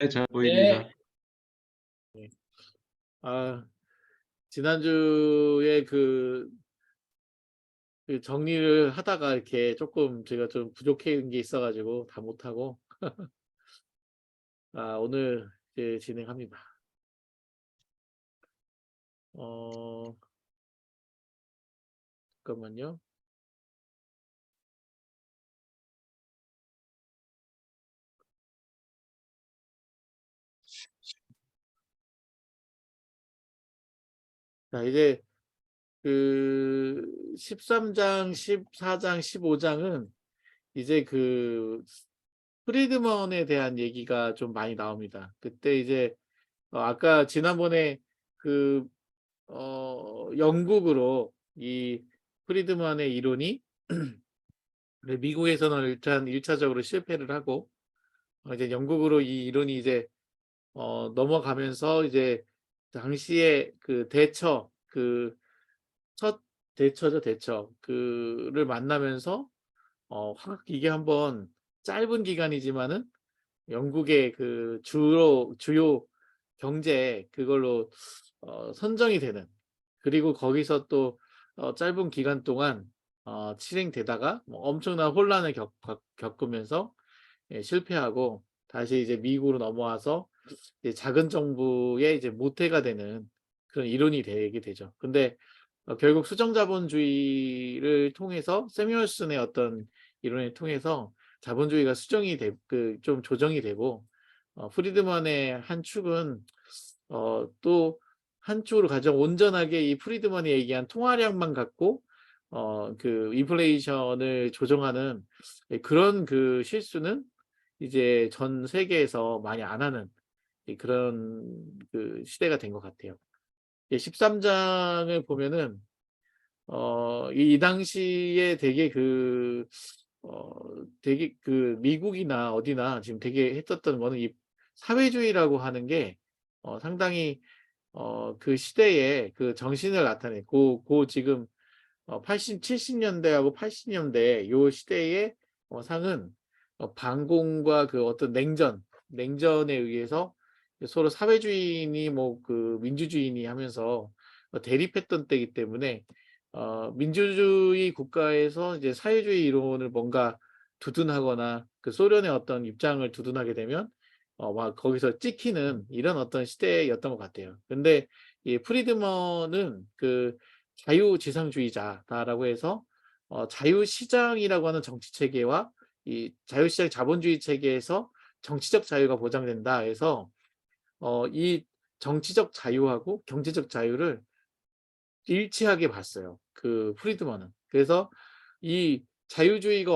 네, 잘 네. 보입니다. 네. 지난주에 정리를 하다가 이렇게 조금 제가 좀 부족한 게 있어가지고 다 못하고, 오늘 이제 진행합니다. 어, 잠깐만요. 자, 이제 13장, 14장, 15장은 이제 프리드먼에 대한 얘기가 좀 많이 나옵니다. 그때 이제, 아까 지난번에 그, 영국으로 이 프리드먼의 이론이 미국에서는 일단 1차적으로 실패를 하고, 이제 영국으로 이 이론이 이제 넘어가면서 이제 당시에 첫 대처죠, 대처 그를 만나면서 확 이게 한번 짧은 기간이지만은 영국의 주요 경제 그걸로 선정이 되는, 그리고 거기서 또 짧은 기간 동안 실행되다가 뭐 엄청난 혼란을 겪으면서, 예, 실패하고 다시 이제 미국으로 넘어와서 이제 작은 정부의 이제 모태가 되는 그런 이론이 되게 되죠. 근데 결국 수정자본주의를 통해서, 세뮤얼슨의 어떤 이론을 통해서 자본주의가 수정이 좀 조정이 되고, 프리드먼의 한 축은 또 한쪽으로 가장 온전하게 이 프리드먼이 얘기한 통화량만 갖고 인플레이션을 조정하는, 예, 그런 실수는 이제 전 세계에서 많이 안 하는, 예, 그런 시대가 된 것 같아요. 13장을 보면은 이 당시에 되게 미국이나 어디나 지금 되게 했었던 거는 이 사회주의라고 하는 게 상당히 그 시대의 그 정신을 나타내, 지금 70년대하고 80년대 요 시대의 상은 반공과 어떤 냉전에 의해서 서로 사회주의니 민주주의니 하면서 대립했던 때이기 때문에, 민주주의 국가에서 이제 사회주의 이론을 뭔가 두둔하거나 소련의 어떤 입장을 두둔하게 되면 막 거기서 찍히는 이런 어떤 시대였던 것 같아요. 근데 이 프리드먼은 자유지상주의자다라고 해서 자유시장이라고 하는 정치 체계와 이 자유시장 자본주의 체계에서 정치적 자유가 보장된다 해서 이 정치적 자유하고 경제적 자유를 일치하게 봤어요, 프리드먼은. 그래서 이 자유주의가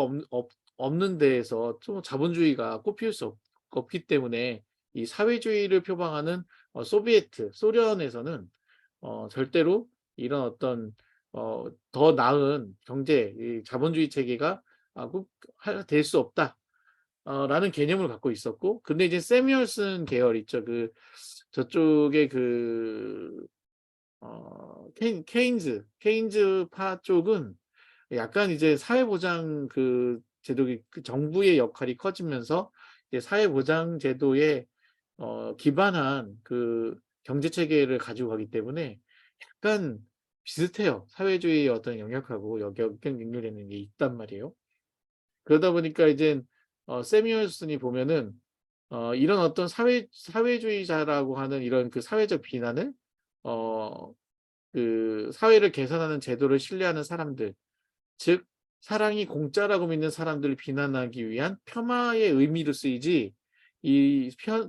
없는 데에서 좀 자본주의가 꽃피울 수 없기 때문에 이 사회주의를 표방하는 소련에서는 절대로 이런 어떤 더 나은 이 자본주의 체계가 될 수 없다, 라는 개념을 갖고 있었고, 근데 이제 세뮤얼슨 계열 있죠. 저쪽에 케인즈파 쪽은 약간 이제 사회보장 제도, 정부의 역할이 커지면서 이제 사회보장 제도에 기반한 경제 체계를 가지고 가기 때문에 약간 비슷해요. 사회주의의 어떤 영역하고 연결되는 게 있단 말이에요. 그러다 보니까 이제 세뮤얼슨이 보면은 이런 어떤 사회주의자라고 하는 이런 사회적 비난을, 어 사회를 개선하는 제도를 신뢰하는 사람들, 즉 사랑이 공짜라고 믿는 사람들을 비난하기 위한 폄하의 의미로 쓰이지,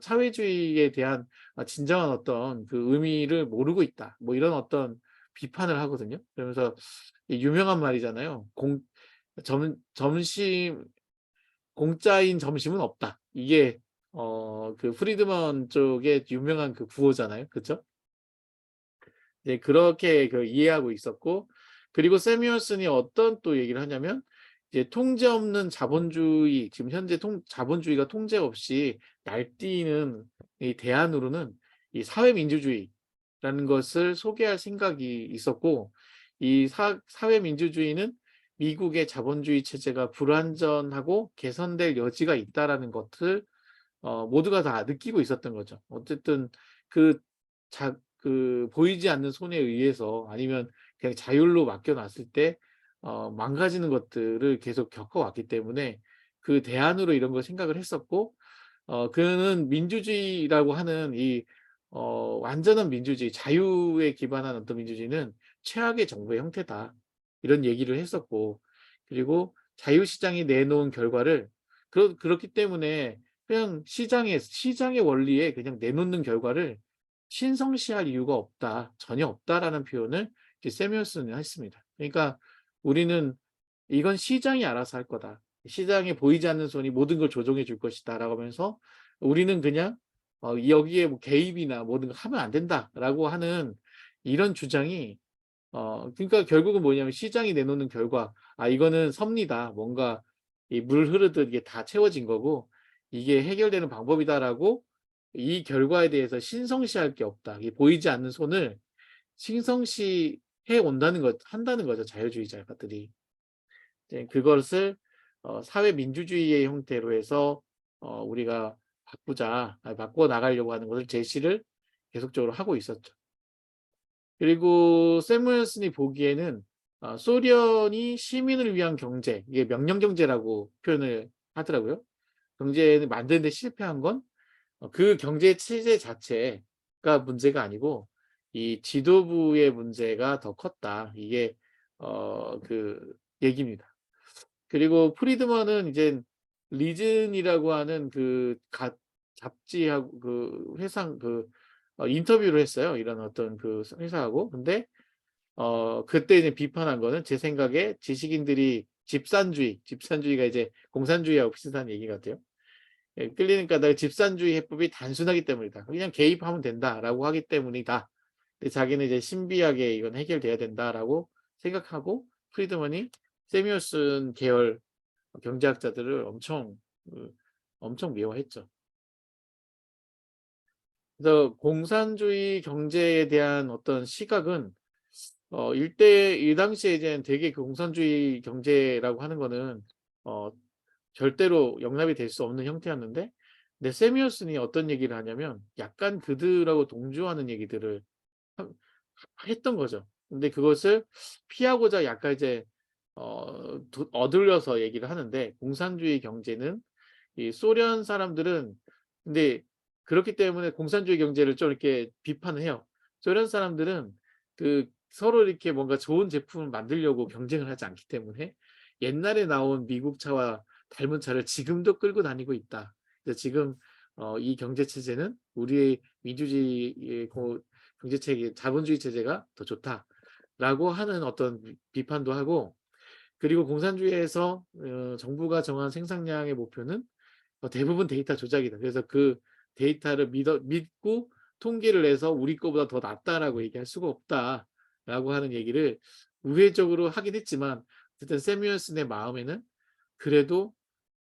사회주의에 대한 진정한 어떤 의미를 모르고 있다, 뭐 이런 어떤 비판을 하거든요. 그러면서 유명한 말이잖아요. 점심 공짜인 점심은 없다. 이게 프리드먼 쪽의 유명한 구호잖아요. 그쵸? 네, 그렇게 이해하고 있었고, 그리고 세뮤얼슨이 어떤 또 얘기를 하냐면, 이제 통제 없는 자본주의, 지금 현재 자본주의가 통제 없이 날뛰는 이 대안으로는 이 사회민주주의라는 것을 소개할 생각이 있었고, 이 사회민주주의는 미국의 자본주의 체제가 불완전하고 개선될 여지가 있다라는 것을 모두가 다 느끼고 있었던 거죠. 어쨌든 그 보이지 않는 손에 의해서 아니면 그냥 자율로 맡겨 놨을 때 망가지는 것들을 계속 겪어왔기 때문에 그 대안으로 이런 걸 생각을 했었고, 그는 민주주의라고 하는 이 완전한 민주주의, 자유에 기반한 어떤 민주주의는 최악의 정부의 형태다, 이런 얘기를 했었고, 그리고 자유시장이 내놓은 결과를 그렇기 때문에 그냥 시장의 원리에 그냥 내놓는 결과를 신성시할 이유가 없다, 전혀 없다라는 표현을 이제 세뮤얼슨은 했습니다. 그러니까 우리는 "이건 시장이 알아서 할 거다. 시장에 보이지 않는 손이 모든 걸 조종해 줄 것이다."라고 하면서 우리는 그냥 여기에 뭐 개입이나 모든 걸 하면 안 된다라고 하는 이런 주장이, 그러니까 결국은 뭐냐면 시장이 내놓는 결과 '아, 이거는 섭니다. 뭔가 이 물 흐르듯 이게 다 채워진 거고 이게 해결되는 방법이다.'라고 이 결과에 대해서 신성시할 게 없다. 이 보이지 않는 손을 신성시해 온다는 것 한다는 거죠, 자유주의자들이. 이제 그것을 사회 민주주의의 형태로 해서 우리가 바꿔 나가려고 하는 것을 제시를 계속적으로 하고 있었죠. 그리고 세무엘슨이 보기에는 소련이 시민을 위한 경제, 이게 명령 경제라고 표현을 하더라고요. 경제를 만드는 데 실패한 건 그 경제 체제 자체가 문제가 아니고 이 지도부의 문제가 더 컸다. 이게 그 얘기입니다. 그리고 프리드먼은 이제 리즌이라고 하는 그 잡지하고 그 회상 인터뷰를 했어요, 이런 어떤 그 회사하고. 근데 그때 이제 비판한 거는 제 생각에 지식인들이 집산주의가 이제 공산주의하고 비슷한 얘기 같아요. 예, 끌리는 까닭 집산주의 해법이 단순하기 때문이다. 그냥 개입하면 된다라고 하기 때문이다. 근데 자기는 이제 신비하게 이건 해결돼야 된다라고 생각하고, 프리드먼이 세뮤얼슨 계열 경제학자들을 그 엄청 미워했죠. 그래서 공산주의 경제에 대한 어떤 시각은 이 당시에 이제 되게 그 공산주의 경제라고 하는 거는 어 절대로 용납이 될 수 없는 형태였는데, 근데 세뮤얼슨이 어떤 얘기를 하냐면 약간 그들하고 동조하는 얘기들을 하 했던 거죠. 근데 그것을 피하고자 약간 이제 어들려서 얘기를 하는데, 공산주의 경제는 이 소련 사람들은, 근데 그렇기 때문에 공산주의 경제를 좀 이렇게 비판을 해요. 소련 사람들은 서로 이렇게 뭔가 좋은 제품을 만들려고 경쟁을 하지 않기 때문에 옛날에 나온 미국 차와 닮은 차를 지금도 끌고 다니고 있다. 그래서 지금 이 경제 체제는 우리의 민주주의의 경제 체계, 자본주의 체제가 더 좋다라고 하는 어떤 비판도 하고, 그리고 공산주의에서 정부가 정한 생산량의 목표는 대부분 데이터 조작이다. 그래서 그 데이터를 믿고 통계를 내서 "우리 거보다 더 낫다."라고 얘기할 수가 없다라고 하는 얘기를 우회적으로 하긴 했지만, 어쨌든 세뮤얼슨의 마음에는 그래도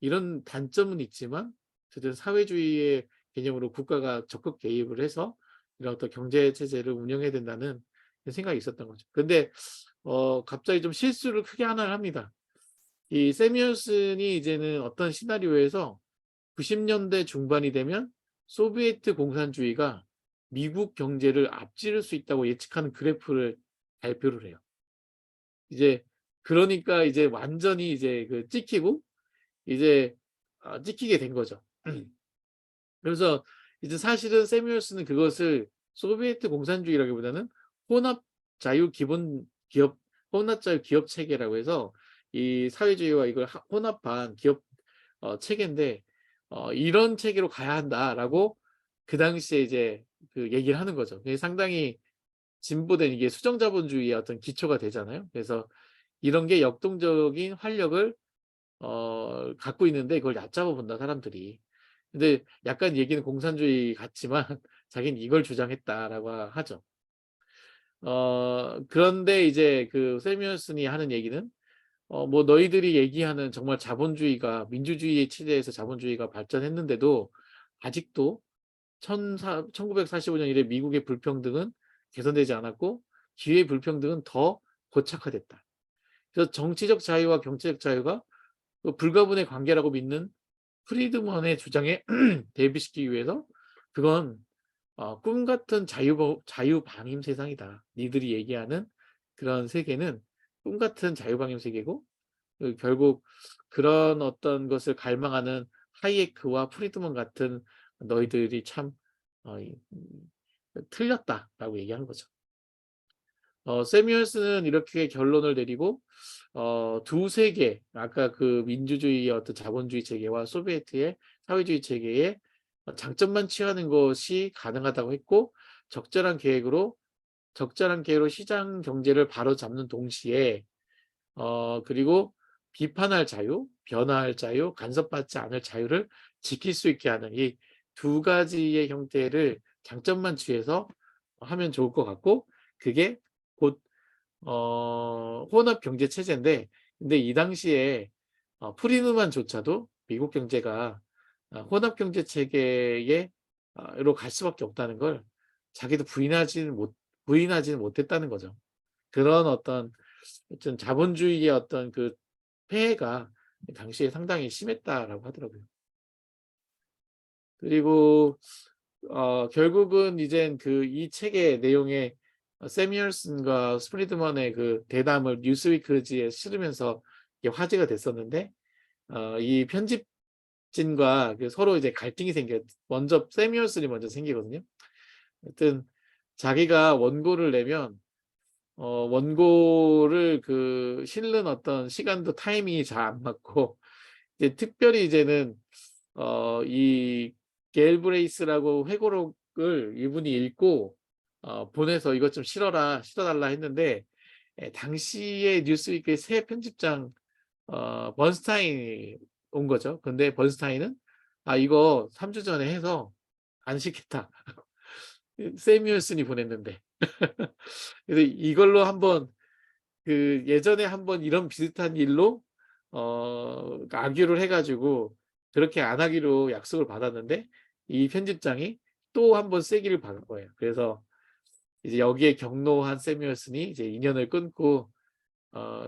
이런 단점은 있지만 어쨌든 사회주의의 개념으로 국가가 적극 개입을 해서 이런 어떤 경제 체제를 운영해야 된다는 생각이 있었던 거죠. 근데 갑자기 좀 실수를 크게 하나를 합니다. 이 세뮤얼슨이 이제는 어떤 시나리오에서 90 년대 중반이 되면 소비에트 공산주의가 미국 경제를 앞지를 수 있다고 예측하는 그래프를 발표를 해요. 이제 그러니까 이제 완전히 이제 찍히고 이제 찍히게 된 거죠. 그래서 이제 사실은 세뮤얼슨은 그것을 소비에트 공산주의라기보다는 혼합 혼합 자유 기업 체계라고 해서 이 사회주의와 이걸 혼합한 기업 체계인데, "이런 체계로 가야 한다."라고 그 당시에 이제 얘기를 하는 거죠. 그게 상당히 진보된, 이게 수정자본주의의 어떤 기초가 되잖아요. 그래서 이런 게 역동적인 활력을 갖고 있는데 그걸 얕잡아 본다, 사람들이. 근데 약간 얘기는 공산주의 같지만 자기는 이걸 주장했다라고 하죠. 그런데 이제 세뮤얼슨이 하는 얘기는 뭐 "너희들이 얘기하는 정말 자본주의가 민주주의 체제에서 자본주의가 발전했는데도 아직도 1945년 이래 미국의 불평등은 개선되지 않았고 기회 불평등은 더 고착화됐다. 그래서 정치적 자유와 경제적 자유가 불가분의 관계라고 믿는 프리드먼의 주장에 대비시키기 위해서 그건 꿈 같은 자유방임 세상이다. 니들이 얘기하는 그런 세계는 꿈 같은 자유방임 세계고 결국 그런 어떤 것을 갈망하는 하이에크와 프리드먼 같은 너희들이 참 틀렸다라고 얘기하는 거죠. 세뮤얼스는 이렇게 결론을 내리고 두 세계 아까 그 민주주의의 어떤 자본주의 체계와 소비에트의 사회주의 체계의 장점만 취하는 것이 가능하다고 했고 적절한 계획으로 시장 경제를 바로잡는 동시에 그리고 비판할 자유, 변화할 자유, 간섭받지 않을 자유를 지킬 수 있게 하는 이 두 가지의 형태를 장점만 취해서 하면 좋을 것 같고 그게 곧 혼합 경제 체제인데 근데 이 당시에 프리드만조차도 미국 경제가 혼합 경제 체계에 로 갈 수밖에 없다는 걸 자기도 부인하지는 못했다는 거죠. 그런 어떤 자본주의의 어떤 그 폐해가 당시에 상당히 심했다라고 하더라고요. 그리고 결국은 이젠 그 이 책의 내용에 세뮤얼슨과 프리드먼의 그 대담을 뉴스위크지에 실으면서 이게 화제가 됐었는데 이 편집진과 그 서로 이제 갈등이 먼저 세뮤얼슨이 먼저 생기거든요. 하여튼 자기가 원고를 내면 원고를 그 실는 어떤 시간도 타이밍이 잘 안 맞고 이제 특별히 이제는 이 갤브레이스라고 회고록을 이분이 읽고 보내서 "이것 좀 실어 달라." 했는데 당시에 뉴스위크의 새 편집장 번스타인이 온 거죠. 근데 번스타인은 "아 이거 3주 전에 해서 안 싣겠다." 세뮤얼슨이 보냈는데. 그래서 이걸로 한번 예전에 한번 이런 비슷한 일로 악유를 해 가지고 그렇게 안 하기로 약속을 받았는데 이 편집장이 또 한번 세기를 박은 거예요. 그래서 이제 여기에 경로한 세뮤얼슨이 이제 인연을 끊고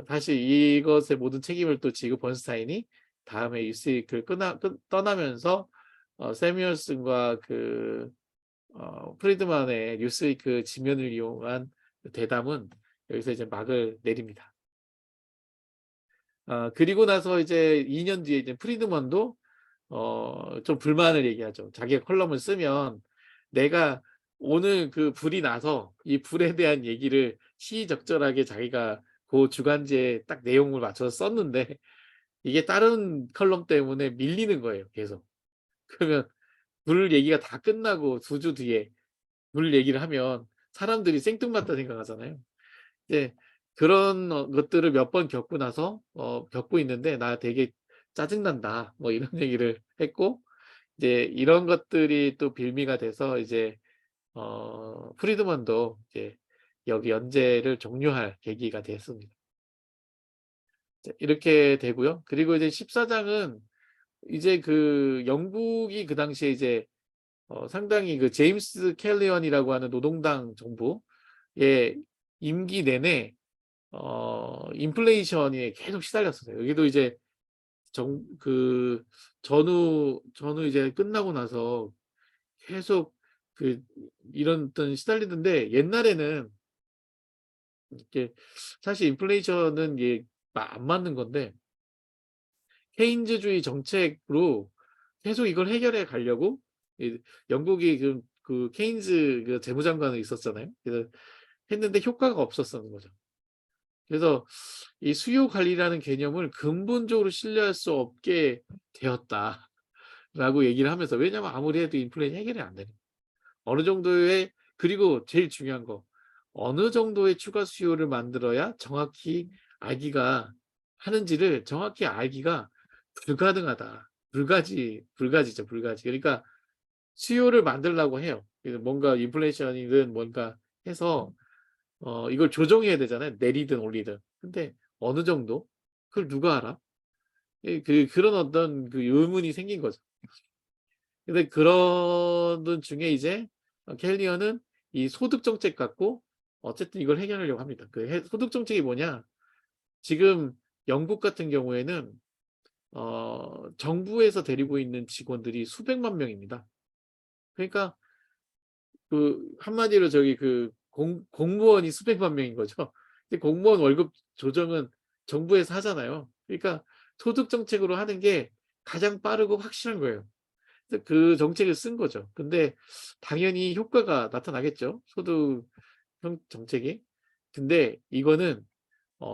사실 이것의 모든 책임을 또 지고 번스타인이 다음에 뉴스위크를 떠나면서 세뮤얼슨과 프리드만의 뉴스위크 지면을 이용한 대담은 여기서 이제 막을 내립니다. 그리고 나서 이제 2년 뒤에 이제 프리드먼도 좀 불만을 얘기하죠. 자기가 컬럼을 쓰면 내가 오늘 그 불이 나서 이 불에 대한 얘기를 시의적절하게 자기가 그 주간지에 딱 내용을 맞춰서 썼는데 이게 다른 컬럼 때문에 밀리는 거예요, 계속. 그러면 불 얘기가 다 끝나고 2주 뒤에 불 얘기를 하면 사람들이 생뚱맞다 생각하잖아요. 이제 그런 것들을 몇 번 겪고 나서 겪고 있는데 "나 되게 짜증난다." 뭐 이런 얘기를 했고 이제 이런 것들이 또 빌미가 돼서 이제 프리드먼도 이제 여기 연재를 종료할 계기가 됐습니다. 이제 이렇게 되고요. 그리고 이제 14 장은 이제 그 영국이 그 당시에 이제 상당히 그 제임스 캘리언이라고 하는 노동당 정부의 임기 내내 인플레이션에 계속 시달렸었어요. 여기도 이제 정 그 전후 이제 끝나고 나서 계속 그 이런 어떤 시달리던데 옛날에는 이렇게 사실 인플레이션은 이게 안 맞는 건데 케인즈주의 정책으로 계속 이걸 해결해 가려고 이 영국이 케인즈 재무장관이 있었잖아요. 그래서 했는데 효과가 없었었는 거죠. 그래서 이 수요 관리라는 개념을 근본적으로 신뢰할 수 없게 되었다라고 얘기를 하면서 왜냐하면 아무리 해도 인플레이션 해결이 안 되는 어느 정도의 그리고 제일 중요한 거 어느 정도의 추가 수요를 만들어야 정확히 알기가 하는지를 정확히 알기가 불가능하다. 불가지죠, 불가지. 그러니까 수요를 만들려고 해요. 그래서 뭔가 인플레이션이든 뭔가 해서 이걸 조정해야 되잖아요. 내리든 올리든. 근데 어느 정도? 그걸 누가 알아? 그런 어떤 의문이 생긴 거죠. 근데 그러던 중에 이제 캘리언은 이 소득 정책 갖고 어쨌든 이걸 해결하려고 합니다. 소득 정책이 뭐냐? 지금 영국 같은 경우에는 정부에서 데리고 있는 직원들이 수백만 명입니다. 그러니까 한마디로 저기 공무원이 수백만 명인 거죠. 근데 공무원 월급 조정은 정부에서 하잖아요. 그러니까 소득 정책으로 하는 게 가장 빠르고 확실한 거예요. 그래서 그 정책을 쓴 거죠. 근데 당연히 효과가 나타나겠죠, 소득 정책이. 근데 이거는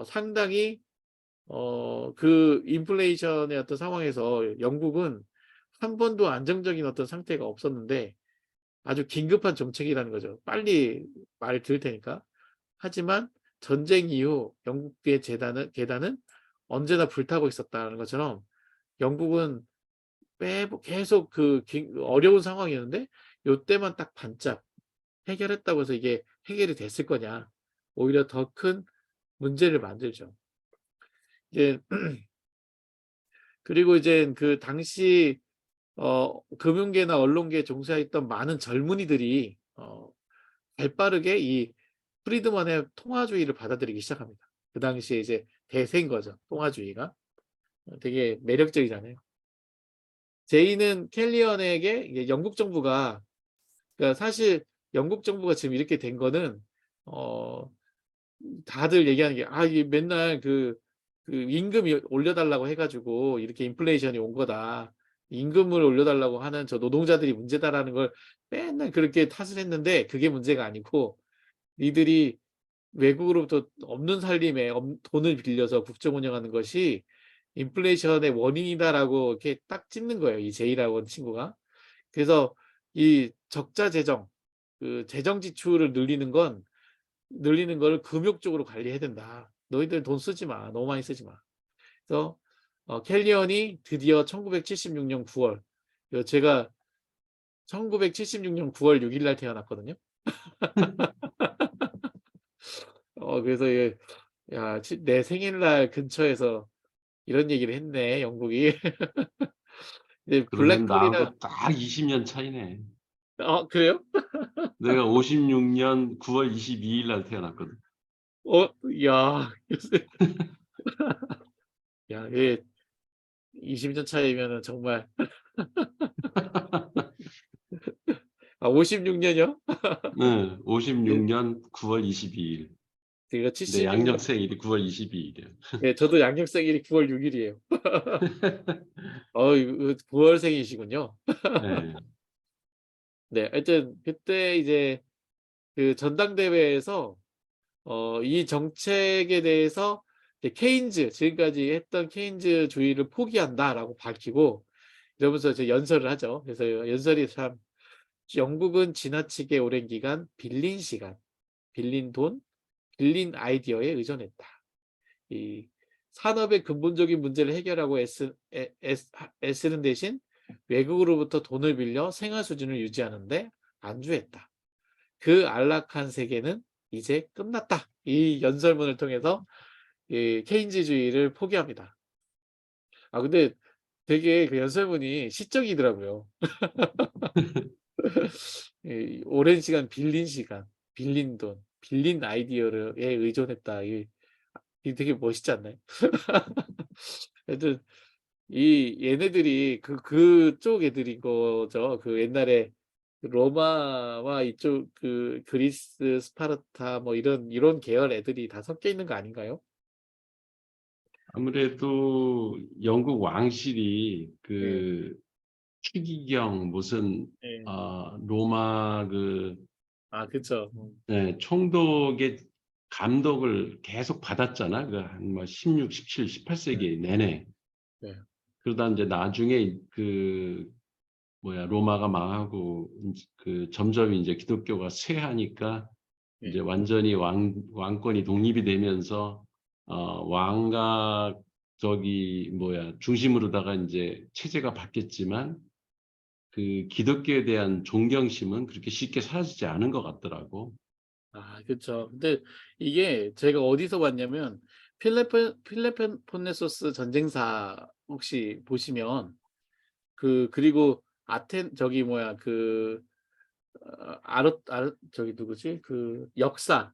상당히 인플레이션의 어떤 상황에서 영국은 한 번도 안정적인 어떤 상태가 없었는데 아주 긴급한 정책이라는 거죠. 빨리 말 들을 테니까. 하지만 전쟁 이후 영국의 계단은 언제나 불타고 있었다는 것처럼 영국은 계속 어려운 상황이었는데 요때만 딱 반짝 해결했다고 해서 이게 해결이 됐을 거냐. 오히려 더 큰 문제를 만들죠. 이제 그리고 이제 그 당시 금융계나 언론계에 종사했던 많은 젊은이들이 발빠르게 이 프리드먼의 통화주의를 받아들이기 시작합니다. 그 당시에 이제 대세인 거죠, 통화주의가. 되게 매력적이잖아요. 제이는 켈리언에게 이게 영국 정부가, 그러니까 사실 영국 정부가 지금 이렇게 된 거는 어 다들 얘기하는 게 이게 맨날 임금이 올려달라고 해 가지고 이렇게 인플레이션이 온 거다. 임금을 올려달라고 하는 저 노동자들이 문제다라는 걸 맨날 그렇게 탓을 했는데 그게 문제가 아니고 이들이 외국으로부터 없는 살림에 돈을 빌려서 국정 운영하는 것이 인플레이션의 원인이다라고 이렇게 딱 찝는 거예요, 이 제이라고 하는 친구가. 그래서 이 적자 재정, 재정 지출을 늘리는 거를 금욕 적으로 관리해야 된다. 너희들 돈 쓰지 마. 너무 많이 쓰지 마. 그래서 켈리언이 드디어 1976년 9월, 제가 1976년 9월 6일 날 태어났거든요. 그래서 야, 내 생일날 근처에서 이런 얘기를 했네, 영국이. 이제 그러면 블랙풀이라. 나하고 딱 20년 차이네. 그래요? 내가 56년 9월 22일 날 태어났거든. 어, 야, 야, 이게 20년 차이면은 정말. 56년이요? 네. 예. 56년 9월 22일. 제가 내 76년. 양력 생일이 9월 22일이야. 예, 저도 양력 생일이 9월 6일이에요. 9월생이시군요. 네. 네, 하여튼 그때 이제 전당대회에서 이 정책에 대해서 이제 지금까지 했던 케인즈주의를 포기한다라고 밝히고 이러면서 이제 연설을 하죠. 그래서 연설이 참, 영국은 지나치게 오랜 기간 빌린 시간, 빌린 돈, 빌린 아이디어에 의존했다. 이 산업의 근본적인 문제를 해결하고 애쓰는 대신 외국으로부터 돈을 빌려 생활 수준을 유지하는 데 안주했다. 그 안락한 세계는 이제 끝났다. 이 연설문을 통해서 이 케인즈주의를 포기합니다. 근데 되게 그 연설문이 시적이더라고요. 이 오랜 시간 빌린 시간, 빌린 돈, 빌린 아이디어에 의존했다. 이게 되게 멋있지 않나요? 하여튼 얘네들이 그쪽 애들인 거죠. 옛날에 로마와 이쪽 그리스, 스파르타 뭐 이런 계열 애들이 다 섞여 있는 거 아닌가요? 아무래도 영국 왕실이 네. 추기경 무슨 네. 로마 그쵸. 네, 총독의 감독을 계속 받았잖아. 한 16, 17, 네. 18세기 내내. 네. 그러다 이제 나중에 로마가 망하고 점점 이제 기독교가 쇠하니까 이제 네. 완전히 왕권이 독립이 되면서 왕각 중심으로다가 이제 체제가 바뀌었지만 기독교에 대한 존경심은 그렇게 쉽게 사라지지 않은 것 같더라고. 그쵸. 근데 이게 제가 어디서 봤냐면 필레폰네소스 전쟁사 혹시 보시면 그리고 저기 뭐야 저기 누구지? 역사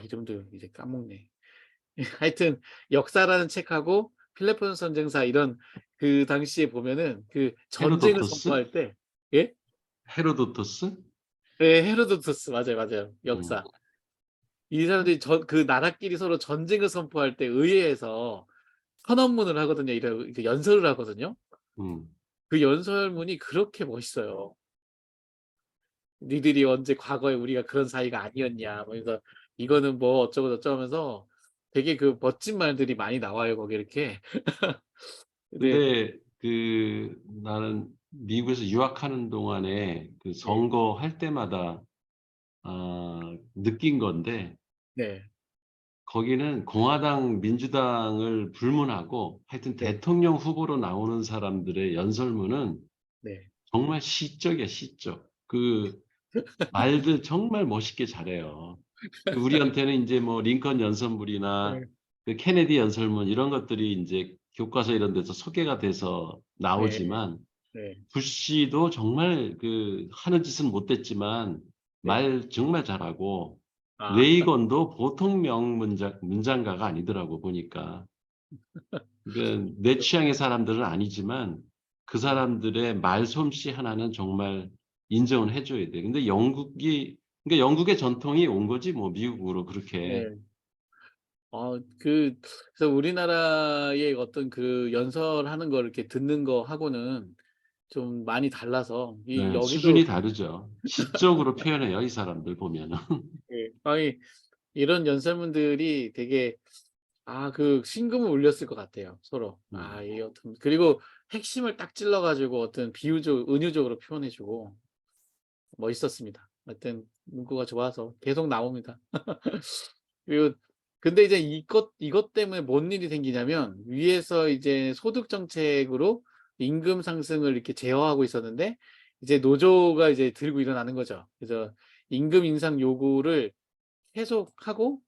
이름도 이제 까먹네. 하여튼 역사라는 책하고 필리포스 전쟁사 이런 그 당시에 보면은 그 전쟁을 헤로도토스? 선포할 때 예? 헤로도토스? 네, 헤로도토스 맞아요, 맞아요. 음. 역사. 이 사람들이 그 나라끼리 서로 전쟁을 선포할 때 의회에서 선언문을 하거든요. 이렇게 연설을 하거든요. 음. 그 연설문이 그렇게 멋있어요. "니들이 언제 과거에 우리가 그런 사이가 아니었냐." 뭐 그래서 "이거는 뭐 어쩌고 저쩌고." 하면서 되게 그 멋진 말들이 많이 나와요, 거기에 이렇게. 네. 근데 나는 미국에서 유학하는 동안에 그 네. 선거할 때마다 느낀 건데 네. 거기는 공화당, 민주당을 불문하고 하여튼 네. 대통령 후보로 나오는 사람들의 연설문은 네. 정말 시적이야, 시적. 그 말들 정말 멋있게 잘해요. 우리한테는 인제 뭐 링컨 연설문이나 네. 그 케네디 연설문 이런 것들이 인제 교과서 이런 데서 소개가 돼서 네. 나오지만 네. 부시도 정말 하는 짓은 못했지만 네. 말 정말 잘하고 아. 레이건도 보통 문장가가 아니더라고 보니까. 그러니까 내 취향의 사람들은 아니지만 그 음. 사람들의 말솜씨 하나는 정말 인정을 해 줘야 돼. 근데 그러니까 영국의 전통이 온 거지 뭐 미국으로 그렇게. 네. 그래서 우리나라의 어떤 그 연설하는 거 이렇게 듣는 거하고는 좀 많이 달라서 이 네. 여기도 수준이 다르죠. 시적으로 표현해요 이 사람들 보면은. 예 아니 이런 연설문들이 되게 그 심금을 울렸을 것 같아요, 서로. 음. 이 어떤 그리고 핵심을 딱 찔러 가지고 어떤 은유적으로 표현해 주고 멋있었습니다. 하여튼 문구가 좋아서 계속 나옵니다. 그리고 근데 이제 이것 때문에 뭔 일이 생기냐면 위에서 이제 소득 정책으로 임금 상승을 이렇게 제어하고 있었는데 이제 노조가 이제 들고 일어나는 거죠. 그래서 임금 인상 요구를 계속하고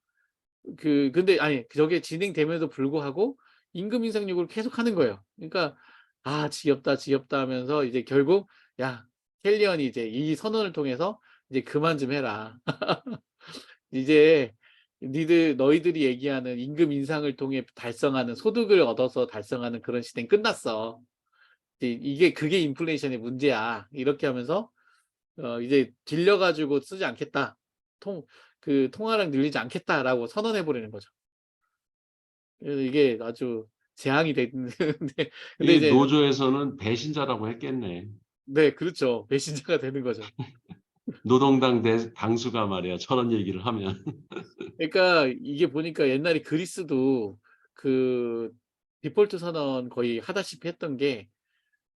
근데 아니 저게 진행됨에도 불구하고 임금 인상 요구를 계속하는 거예요. 그러니까 '아 지겹다, 지겹다.' 하면서 이제 결국 "야 켈리언이 이제 이 선언을 통해서 이제 그만 좀 해라. 이제 너희들이 얘기하는 임금 인상을 통해 달성하는 소득을 얻어서 달성하는 그런 시대는 끝났어. 그게 인플레이션의 문제야." 이렇게 하면서 이제 "질려 가지고 쓰지 않겠다. 통 통화량 늘리지 않겠다."라고 선언해 버리는 거죠. 그래서 이게 아주 재앙이 됐는데 근데 이 이제 노조에서는 배신자라고 했겠네. 네 그렇죠. 배신자가 되는 거죠. 노동당 당수가 말이야 저런 얘기를 하면. 그러니까 이게 보니까 옛날에 그리스도 그 디폴트 선언 거의 하다시피 했던 게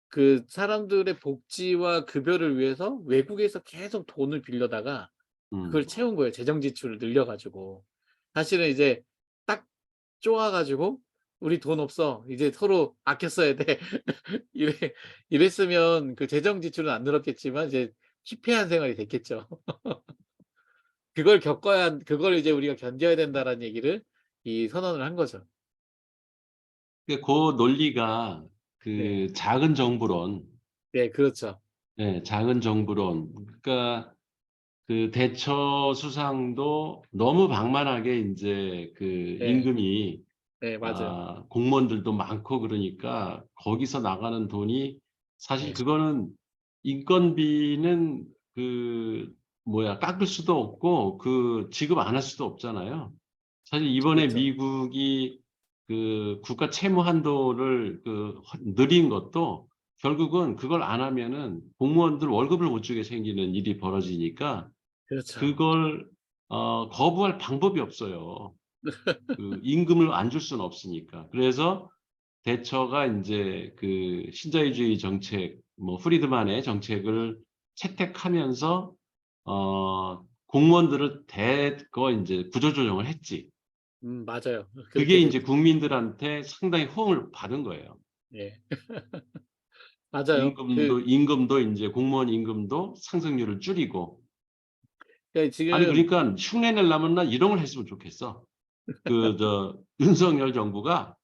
그 사람들의 복지와 급여를 위해서 외국에서 계속 돈을 빌려다가 그걸 음. 채운 거예요, 재정 지출을 늘려 가지고. 사실은 이제 딱 쪼아 가지고 "우리 돈 없어. 이제 서로 아껴 써야 돼." 이래 이랬으면 그 재정 지출은 안 늘었겠지만 이제 피폐한 생활이 됐겠죠. 그걸 이제 우리가 견뎌야 된다라는 얘기를 이 선언을 한 거죠. 그 논리가 네. 작은 정부론, 네 그렇죠. 예 작은 정부론 그러니까 대처 수상도 너무 방만하게 인제 네. 임금이 네 맞아요. 공무원들도 많고 그러니까 거기서 나가는 돈이 사실 네. 그거는 인건비는 깎을 수도 없고 지급 안 할 수도 없잖아요. 사실 이번에 그렇죠. 미국이 국가 채무 한도를 늘린 것도 결국은 그걸 안 하면은 공무원들 월급을 못 주게 생기는 일이 벌어지니까 그렇죠. 그걸 거부할 방법이 없어요. 임금을 안 줄 수는 없으니까. 그래서 대처가 인제 신자유주의 정책 뭐 프리드만의 정책을 채택하면서 공무원들을 대거 인제 구조조정을 했지. 맞아요. 그게 그렇게 인제 됐죠. 국민들한테 상당히 호응을 받은 거예요. 예. 맞아요. 임금도 인제 공무원 임금도 상승률을 줄이고. 그러니까 아니 지금 그러니깐 흉내 내려면 난 이런 걸 했으면 좋겠어. 윤석열 정부가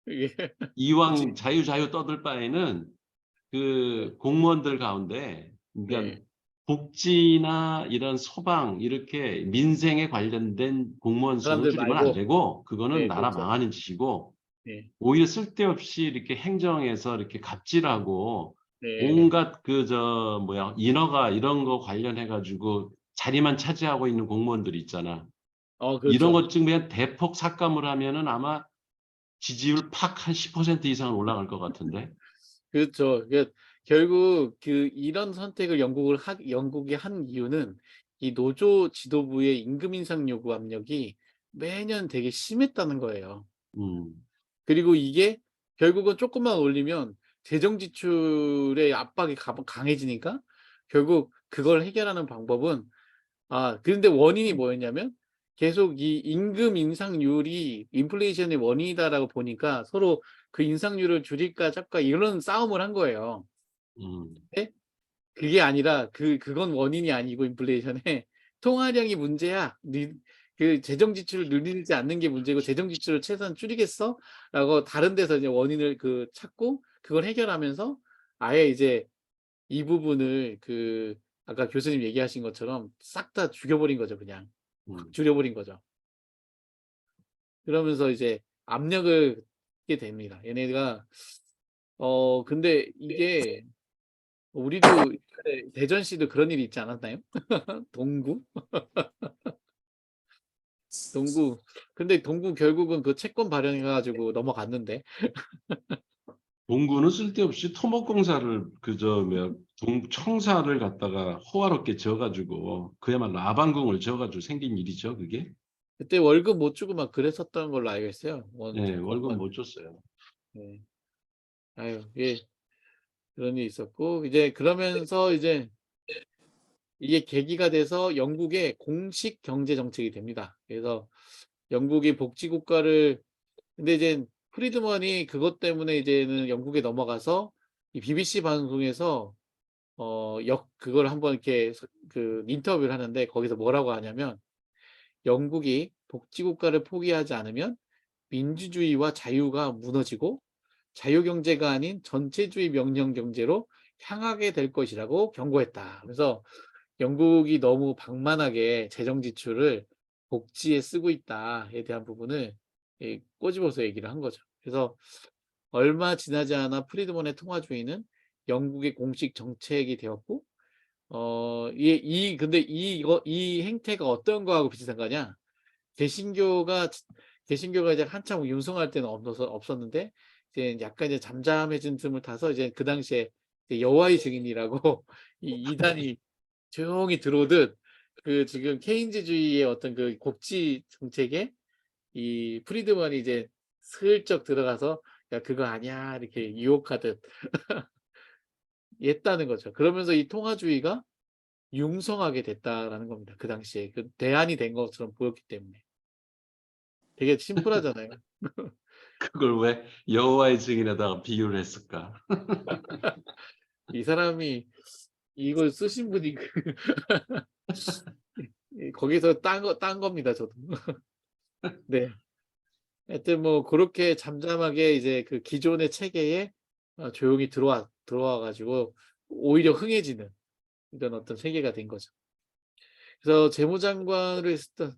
이게 이왕 그치. 자유 떠들 바에는 네. 공무원들 가운데 그러니까 네. 복지나 이런 소방 이렇게 민생에 관련된 공무원 수는 사람들 줄이면 안 말고 되고 그거는 네 나라 그렇죠. 망하는 짓이고 네. 오히려 쓸데없이 이렇게 행정에서 이렇게 갑질하고 네. 온갖 인허가 이런 거 관련해 가지고 자리만 차지하고 있는 공무원들이 있잖아. 이런 그렇죠. 것 좀 그냥 대폭 삭감을 하면은 아마 지지율 팍 한 10% 이상은 올라갈 것 같은데. 그렇죠. 결국 이런 선택을 영국이 한 이유는 이 노조 지도부의 임금 인상 요구 압력이 매년 되게 심했다는 거예요. 음. 그리고 이게 결국은 쪼끔만 올리면 재정 지출의 압박이 강해지니까 결국 그걸 해결하는 방법은 그런데 원인이 뭐였냐면 계속 이 임금 인상률이 인플레이션의 원인이다라고 보니까 서로 그 인상률을 줄일까 잡까 이런 싸움을 한 거예요. 음. 근데 그게 아니라 그건 원인이 아니고 인플레이션의 "통화량이 문제야. 재정 지출을 늘리지 않는 게 문제고 재정 지출을 최소한 줄이겠어?"라고 다른 데서 이제 원인을 찾고 그걸 해결하면서 아예 이제 이 부분을 아까 교수님 얘기하신 것처럼 싹 다 죽여 버린 거죠 그냥. 확 음. 줄여 버린 거죠. 그러면서 이제 압력을 받게 됩니다. 얘네가 근데 이게 우리도 옛날에 대전시도 그런 일이 있지 않았나요? 동구? 동구. 근데 동구 결국은 그 채권 발행해 가지고 넘어갔는데. 동구는 쓸데없이 토목공사를 청사를 갖다가 호화롭게 지어 가지고 그야말로 아방궁을 지어 가지고 생긴 일이죠 그게. 그때 월급 못 주고 막 그랬었던 걸로 알고 있어요. 예. 월급 공무원. 못 줬어요. 네. 아유 이게 그런 일이 있었고 이제 그러면서 이제 이게 계기가 돼서 영국의 공식 경제 정책이 됩니다. 그래서 영국이 복지 국가를 근데 이제 프리드먼이 그것 때문에 이제는 영국에 넘어가서 이 BBC 방송에서 그걸 한번 이렇게 인터뷰를 하는데 거기서 뭐라고 하냐면 영국이 복지 국가를 포기하지 않으면 민주주의와 자유가 무너지고 자유경제가 아닌 전체주의 명령 경제로 향하게 될 것이라고 경고했다. 그래서 영국이 너무 방만하게 재정 지출을 복지에 쓰고 있다에 대한 부분을 꼬집어서 얘기를 한 거죠. 그래서 얼마 지나지 않아 프리드먼의 통화주의는 영국의 공식 정책이 되었고 근데 이 행태가 어떤 거하고 비슷한 거냐? 개신교가 개신교가 이제 한참 융성할 때는 없었는데 이제 약간 이제 잠잠해진 틈을 타서 이제 그 당시에 이제 여호와의 증인이라고 이 이단이 조용히 들어오듯 지금 케인즈주의의 어떤 복지 정책에 이 프리드먼이 이제 슬쩍 들어가서 "야 그거 아니야." 이렇게 유혹하듯 했다는 거죠. 그러면서 이 통화주의가 융성하게 됐다라는 겁니다. 그 당시에 대안이 된 것처럼 보였기 때문에. 되게 심플하잖아요. 그걸 왜 여호와의 증인에다가 비유를 했을까? 이 사람이 이걸 쓰신 분이 거기서 딴 겁니다 저도. 네. 하여튼 뭐 고렇게 잠잠하게 이제 기존의 체계에 조용히 들어와 가지고 오히려 흥해지는 이런 어떤 세계가 된 거죠. 그래서 재무장관으로 있었던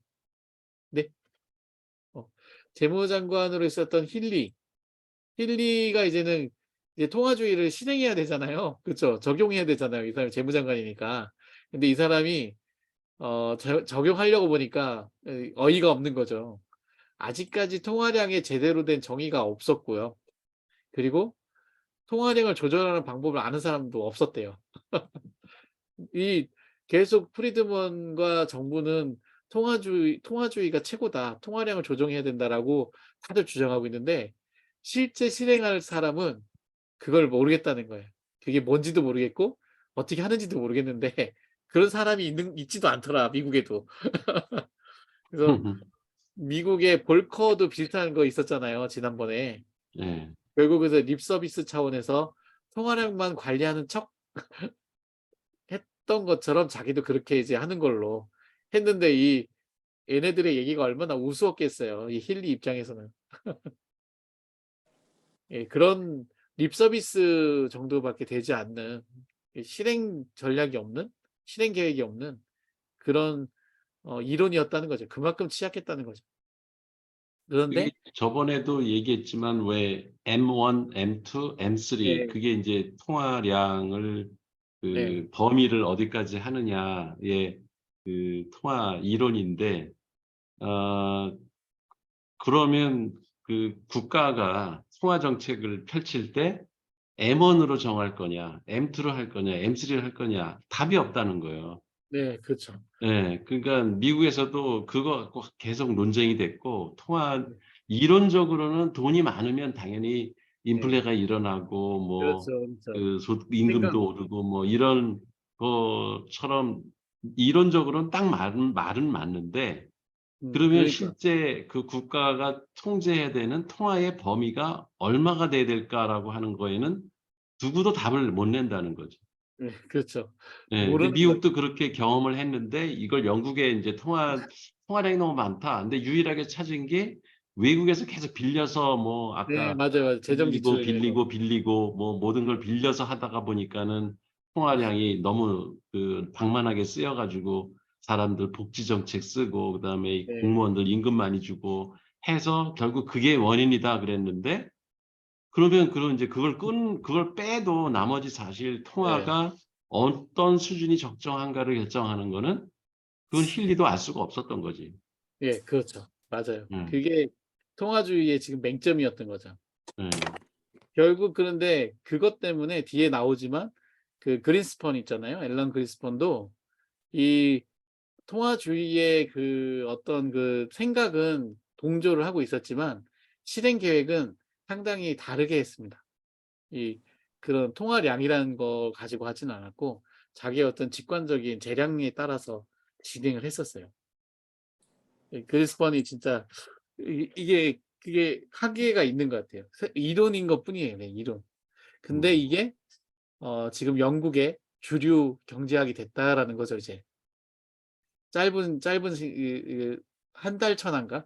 네. 어 재무장관으로 있었던 힐리가 이제는 이제 통화주의를 실행해야 되잖아요. 그쵸? 적용해야 되잖아요. 이 사람이 재무장관이니까. 근데 이 사람이 적용하려고 보니까 어이가 없는 거죠. 아직까지 통화량에 제대로 된 정의가 없었고요. 그리고 통화량을 조절하는 방법을 아는 사람도 없었대요. 이 계속 프리드먼과 정부는 "통화주의가 최고다. 통화량을 조정해야 된다."라고 다들 주장하고 있는데 실제 실행할 사람은 그걸 모르겠다는 거예요. 그게 뭔지도 모르겠고 어떻게 하는지도 모르겠는데 그런 사람이 있지도 않더라 미국에도. 그래서 미국의 볼커도 비슷한 거 있었잖아요 지난번에. 예. 결국 그래서 립 서비스 차원에서 통화량만 관리하는 척 했던 것처럼 자기도 그렇게 이제 하는 걸로 했는데 얘네들의 얘기가 얼마나 우스웠겠어요 이 힐리 입장에서는. 예 그런 립 서비스 정도밖에 되지 않는 실행 전략이 없는 실행 계획이 없는 그런 이론이었다는 거죠. 그만큼 취약했다는 거죠. 그런데 그게 저번에도 얘기했지만 왜 M1, M2, M3 네. 그게 이제 통화량을 네. 그 범위를 어디까지 하느냐의 그 통화 이론인데 어 그러면 그 국가가 통화 정책을 펼칠 때 M1으로 정할 거냐, M2로 할 거냐, M3를 할 거냐 답이 없다는 거예요. 네. 그렇죠. 예. 그러니까 미국에서도 그거 갖고 계속 논쟁이 됐고 네. 이론적으로는 돈이 많으면 당연히 네. 인플레가 일어나고 뭐 그렇죠, 그렇죠. 그 생각 임금도 오르고 뭐 이런 것처럼 이론적으로는 딱 말은 맞는데 그러면 그러니까. 실제 그 국가가 통제해야 되는 통화의 범위가 얼마가 돼야 될까라고 하는 거에는 누구도 답을 못 낸다는 거죠. 네. 그렇죠. 예. 근데 모르는 거죠. 미국도 그렇게 경험을 했는데 이걸 영국에 인제 통화량이 너무 많다. 근데 유일하게 찾은 게 외국에서 계속 빌려서 뭐 네. 아까 맞아요, 맞아요. 재정 빌리고, 지출에 대해서. 빌리고, 빌리고 뭐 모든 걸 빌려서 하다가 보니까는 통화량이 너무 그 방만하게 쓰여 가지고 사람들 복지 정책 쓰고 그다음에 네. 공무원들 임금 많이 주고 해서 결국 그게 원인이다 그랬는데 그러면 인제 그걸 빼도 나머지 사실 네. 통화가 어떤 수준이 적정한가를 결정하는 거는 그건 힐리도 알 수가 없었던 거지. 예. 그렇죠. 맞아요. 음. 그게 통화주의의 지금 맹점이었던 거죠. 예. 결국 그런데 그것 때문에 뒤에 나오지만 그 그린스펀 있잖아요. 앨런 그린스펀도 이 통화주의의 그 어떤 그 생각은 동조를 하고 있었지만 실행 계획은 상당히 다르게 했습니다. 이 그런 통화량이라는 거 가지고 하지는 않았고 자기의 어떤 직관적인 재량에 따라서 진행을 했었어요. 그리스번이 진짜 그게 한계가 있는 것 같아요. 이론인 것뿐이에요. 네, 이론. 근데 음. 이게 지금 영국의 주류 경제학이 됐다라는 거죠. 이제 짧은 한 달 천안가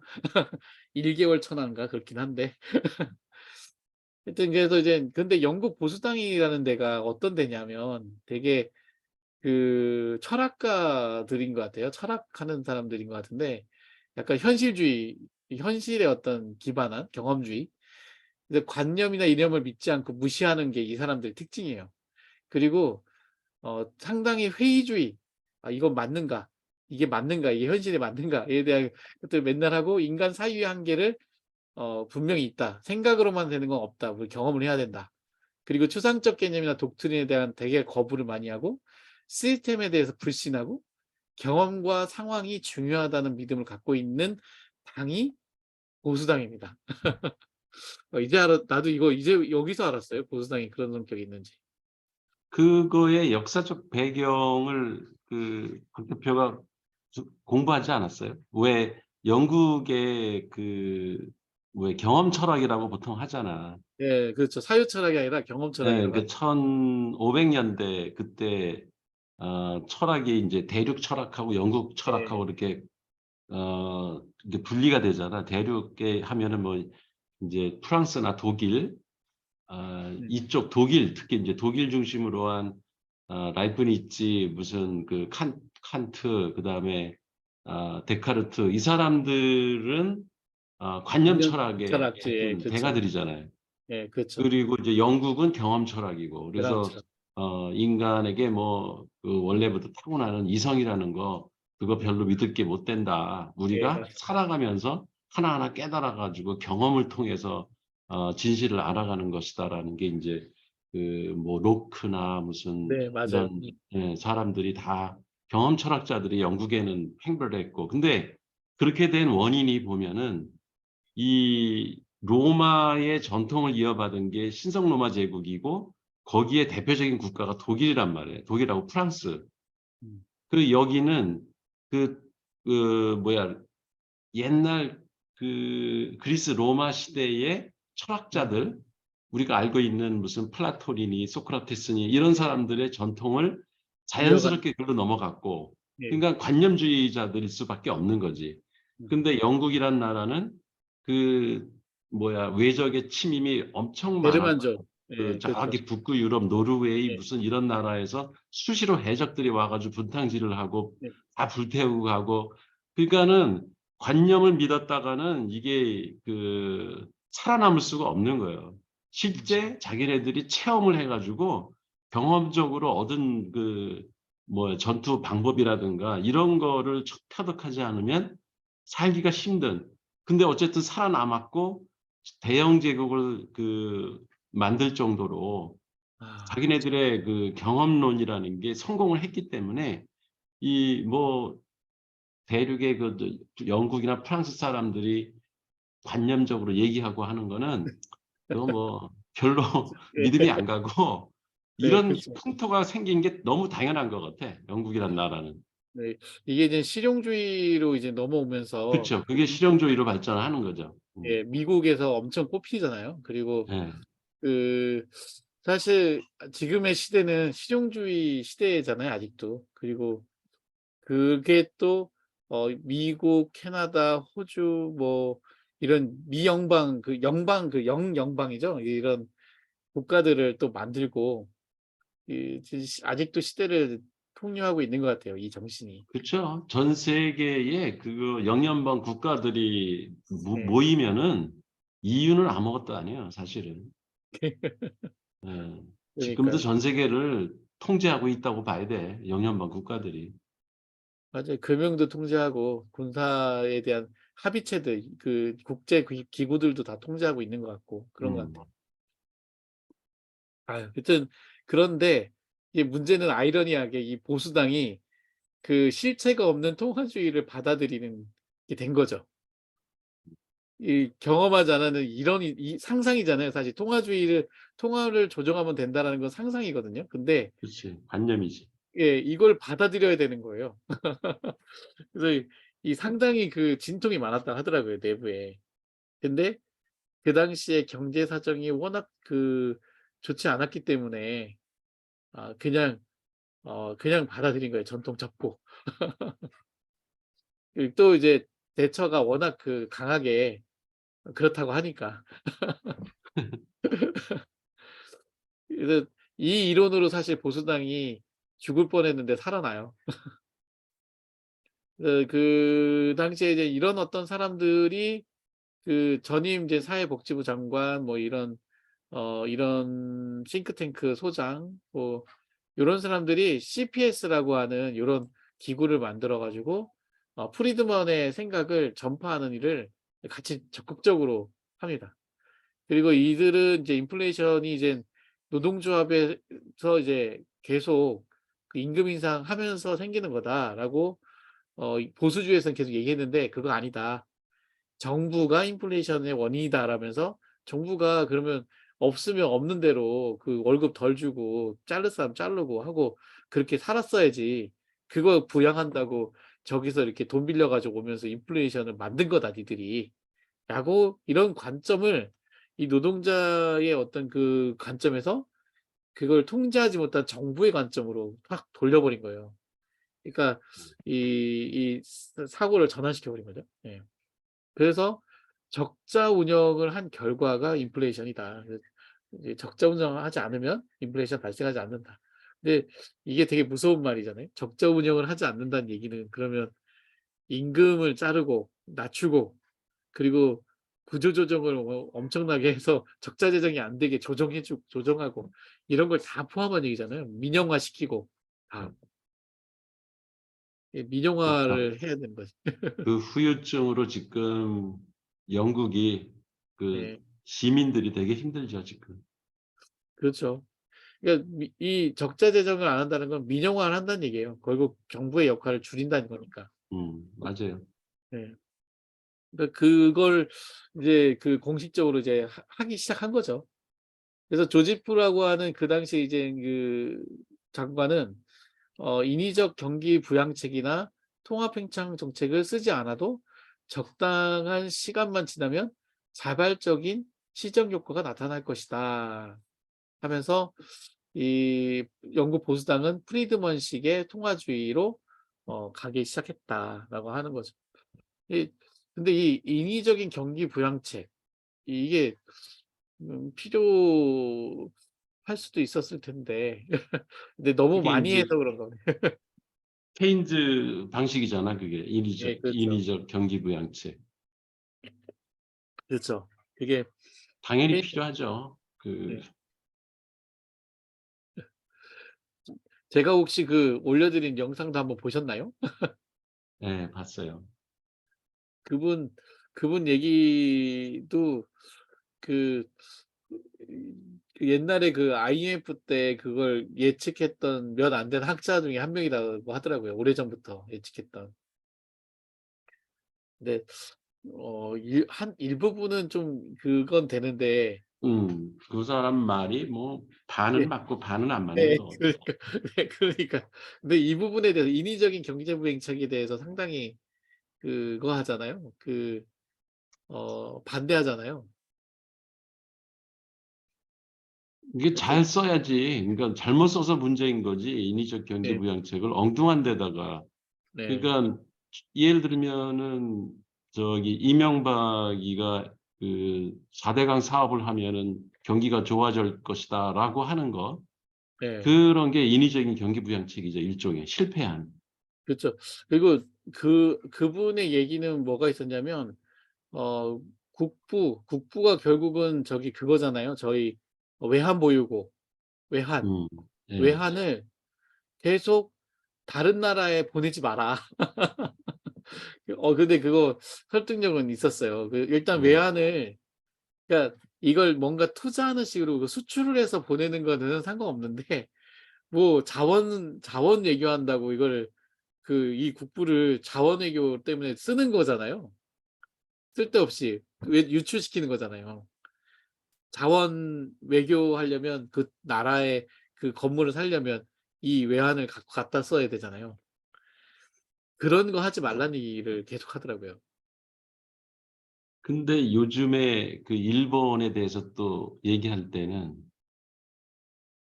1개월 천안가 그렇긴 한데 하여튼 그래서 이제 근데 영국 보수당이라는 데가 어떤 데냐면 되게 그 철학가들인 것 같아요. 철학하는 사람들인 것 같은데 약간 현실주의, 현실의 어떤 기반한 경험주의. 근데 관념이나 이념을 믿지 않고 무시하는 게 이 사람들의 특징이에요. 그리고 상당히 회의주의. '아 이건 맞는가? 이게 맞는가? 이게 현실에 맞는가?'에 대한 것들을 맨날 하고 인간 사유의 한계를 분명히 있다. 생각으로만 되는 건 없다. 우리 경험을 해야 된다. 그리고 추상적 개념이나 독트린에 대한 되게 거부를 많이 하고 시스템에 대해서 불신하고 경험과 상황이 중요하다는 믿음을 갖고 있는 당이 보수당입니다. 이제 나도 이거 이제 여기서 알았어요. 보수당이 그런 성격이 있는지. 그거의 역사적 배경을 박 대표가 공부하지 않았어요? 왜 영국의 왜 경험 철학이라고 보통 하잖아. 예, 그렇죠. 사유 철학이 아니라 경험 예. 철학이라고 그 하죠. 1500년대 그때 철학이 인제 대륙 철학하고 영국 철학하고 예. 이렇게 이게 분리가 되잖아. 대륙에 하면은 뭐 인제 프랑스나 독일 네. 이쪽 독일 특히 인제 독일 중심으로 한 라이프니츠 무슨 칸트 그다음에 데카르트 이 사람들은 관념 관념 철학의 철학주의 하여튼 그렇죠. 대가들이잖아요. 예, 그렇죠. 그리고 이제 영국은 경험 철학이고 경험 그래서 철학. 인간에게 뭐 원래부터 타고나는 이성이라는 거 그거 네. 별로 믿을 게 못 된다. 예, 우리가 맞습니다. 살아가면서 하나하나 깨달아 가지고 경험을 통해서 진실을 알아가는 것이다라는 게 인제 뭐 로크나 무슨 네, 맞아요. 이런 예 사람들이 다 경험 철학자들이 영국에는 횡배를 했고 근데 그렇게 된 원인이 보면은 이 로마의 전통을 이어받은 게 신성 로마 제국이고 거기에 대표적인 국가가 독일이란 말이에요. 독일하고 프랑스. 음. 그리고 여기는 그 뭐야 옛날 그리스 로마 시대의 음. 철학자들 우리가 알고 있는 무슨 플라톤이니 소크라테스니 이런 예. 사람들의 전통을 이어간 자연스럽게 글로 넘어갔고 예. 그러니까 관념주의자들일 수밖에 없는 거지. 음. 근데 영국이란 나라는 그 외적의 침입이 엄청 많았고 게르만족. 예, 그렇죠. 저기 북구 유럽, 노르웨이 예. 무슨 이런 나라에서 수시로 해적들이 와 가지고 분탕질을 하고 예. 다 불태우고 가고 그러니까는 관념을 믿었다가는 이게 살아남을 수가 없는 거예요. 그렇죠. 실제 자기네들이 체험을 해 가지고 경험적으로 얻은 전투 방법이라든가 이런 거를 터득하지 않으면 살기가 힘든. 근데 어쨌든 살아남았고 대영 제국을 만들 정도로 그렇죠. 자기네들의 경험론이라는 게 성공을 했기 때문에 이 대륙의 영국이나 프랑스 사람들이 관념적으로 얘기하고 하는 거는 그거 별로 믿음이 예. 안 가고 네, 이런 그렇죠. 풍토가 생긴 게 너무 당연한 것 같아, 영국이란 나라는. 네. 이게 이제 실용주의로 이제 넘어오면서 그쵸. 그게 실용주의로 발전하는 거죠. 예, 미국에서 엄청 뽑히잖아요. 그리고 예. 그 사실 지금의 시대는 실용주의 시대잖아요, 아직도. 그리고 그게 또 미국, 캐나다, 호주 뭐 이런 미영방 영방 영영방이죠. 이런 국가들을 또 만들고 아직도 시대를 통념하고 있는 것 같아요, 이 정신이. 그쵸. 전 세계의 영연방 국가들이 네. 모이면은 EU는 아무것도 아니에요, 사실은. 예. 지금도 그러니까요. 전 세계를 통제하고 있다고 봐야 돼, 영연방 국가들이. 맞아요. 금융도 통제하고 군사에 대한 합의체들 국제 기구들도 다 통제하고 있는 것 같고 그런 것 음. 같아요. 여튼 그런데 이 문제는 아이러니하게 이 보수당이 실체가 없는 통화주의를 받아들이는 게 된 거죠. 이 경험하지 않았는 이런 이 상상이잖아요. 사실 통화를 조정하면 된다라는 건 상상이거든요. 근데 그치. 관념이지. 예, 이걸 받아들여야 되는 거예요. 그래서 이 상당히 진통이 많았다 하더라고요, 내부에. 근데 그 당시에 경제 사정이 워낙 좋지 않았기 때문에 그냥 그냥 받아들인 거예요, 전통 잡고. 그리고 또 이제 대처가 워낙 강하게 그렇다고 하니까. 그래서 이 이론으로 사실 보수당이 죽을 뻔했는데 살아나요. 그 당시에 이제 이런 어떤 사람들이 전임 이제 사회복지부 장관 뭐 이런 싱크탱크 소장 뭐 요런 사람들이 CPS라고 하는 요런 기구를 만들어 가지고 프리드먼의 생각을 전파하는 일을 같이 적극적으로 합니다. 그리고 이들은 이제 인플레이션이 이제 노동조합에서 이제 계속 임금 인상하면서 생기는 거다라고 이 보수주의에서는 계속 얘기했는데 "그거 아니다. 정부가 인플레이션의 원인이다."라면서 정부가 그러면 없으면 없는 대로 월급 덜 주고 자를 사람 자르고 하고 그렇게 살았어야지. 그거 부양한다고 저기서 이렇게 돈 빌려 가지고 오면서 인플레이션을 만든 거다 니들이.'라고 이런 관점을 이 노동자의 어떤 관점에서 그걸 통제하지 못한 정부의 관점으로 확 돌려버린 거예요. 그러니까 이 사고를 전환시켜 버린 거죠. 예. 그래서 적자 운영을 한 결과가 인플레이션이다. 그래서 이제 적자 운영을 하지 않으면 인플레이션 발생하지 않는다. 근데 이게 되게 무서운 말이잖아요. 적자 운영을 하지 않는다는 얘기는 그러면 임금을 자르고 낮추고 그리고 구조조정을 엄청나게 해서 적자 재정이 안 되게 조정하고 이런 걸 다 포함한 얘기잖아요. 민영화시키고 다. 예, 그렇죠. 민영화를 해야 되는 거지. 그 후유증으로 지금 영국이 네. 시민들이 되게 힘들죠, 지금. 그렇죠. 그러니까 이 적자 재정을 안 한다는 건 민영화를 한다는 얘기예요. 결국 정부의 역할을 줄인다는 거니까. 맞아요. 네. 그러니까 그걸 이제 공식적으로 이제 하기 시작한 거죠. 그래서 조지프라고 하는 그 당시 이제 장관은 인위적 경기 부양책이나 통합 팽창 정책을 쓰지 않아도 적당한 시간만 지나면 자발적인 시정 효과가 나타날 것이다 하면서 이 영국 보수당은 프리드먼식의 통화주의로 가기 시작했다라고 하는 거죠. 이 근데 이 인위적인 경기 부양책 이게 필요할 수도 있었을 텐데 근데 너무 이게 많이 인제 해서 그런 거네. 케인즈 방식이잖아, 그게. 예, 그렇죠. 인위적 경기부양책. 그렇죠. 그게 당연히 케인 필요하죠. 그, 네. 제가 혹시 그 올려드린 영상도 한번 보셨나요? 예, 봤어요. 그분 그분 얘기도 그 그 옛날에 그 IMF 때 그걸 예측했던 몇 안 되는 학자 중에 한 명이라고 하더라고요, 오래전부터 예측했던. 근데 한 일부분은 좀 그건 되는데 그 사람 말이 뭐 반은 예. 맞고 반은 안 맞는 예. 거거든. 그러니까 네 그러니까. 근데 이 부분에 대해서 인위적인 경제부행책에 대해서 상당히 그거 하잖아요. 반대하잖아요. 이게 하여튼 잘 써야지. 그러니까 잘못 써서 문제인 거지. 인위적 네. 경기부양책을 엉뚱한 데다가. 네. 그러니까 예를 들면은 저기 이명박이가 그 4대강 사업을 하면은 경기가 좋아질 것이다라고 하는 거. 네. 그런 게 인위적인 경기부양책이죠. 일종의 실패한. 그렇죠. 그리고 그분의 얘기는 뭐가 있었냐면 어 국부가 결국은 저기 그거잖아요. 저희 외환 보유고 외환, 음. 예. 외환을 계속 다른 나라에 보내지 마라. 근데 그거 설득력은 있었어요. 일단 예. 외환을 그러니까 이걸 뭔가 투자하는 식으로 수출을 해서 보내는 거는 상관없는데 뭐 자원 외교한다고 이거를 이 국부를 자원 외교 때문에 쓰는 거잖아요. 쓸데없이 유출시키는 거잖아요. 자원 외교하려면 그 나라의 그 건물을 살려면 이 외환을 갖다 써야 되잖아요. 그런 거 하지 말라는 얘기를 계속 하더라고요. 근데 요즘에 그 일본에 대해서 또 얘기할 때는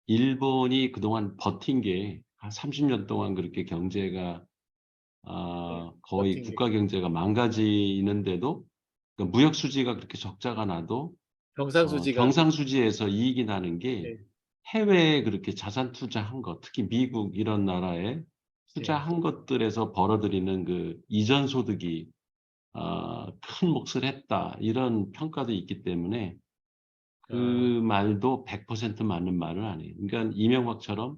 일본이 그동안 버틴 게 한 30년 동안 그렇게 경제가 네. 거의 버틴 게 국가 경제가 망가지는데도 그러니까 무역 수지가 그렇게 적자가 나도 경상수지가 경상수지에서 이익이 나는 게 네. 해외에 그렇게 자산 투자한 것, 특히 미국 이런 나라에 네. 투자한 것들에서 벌어들이는 그 이전 소득이 큰 몫을 했다. 이런 평가도 있기 때문에 그 아 말도 100% 맞는 말은 아니에요. 그러니까 이명박처럼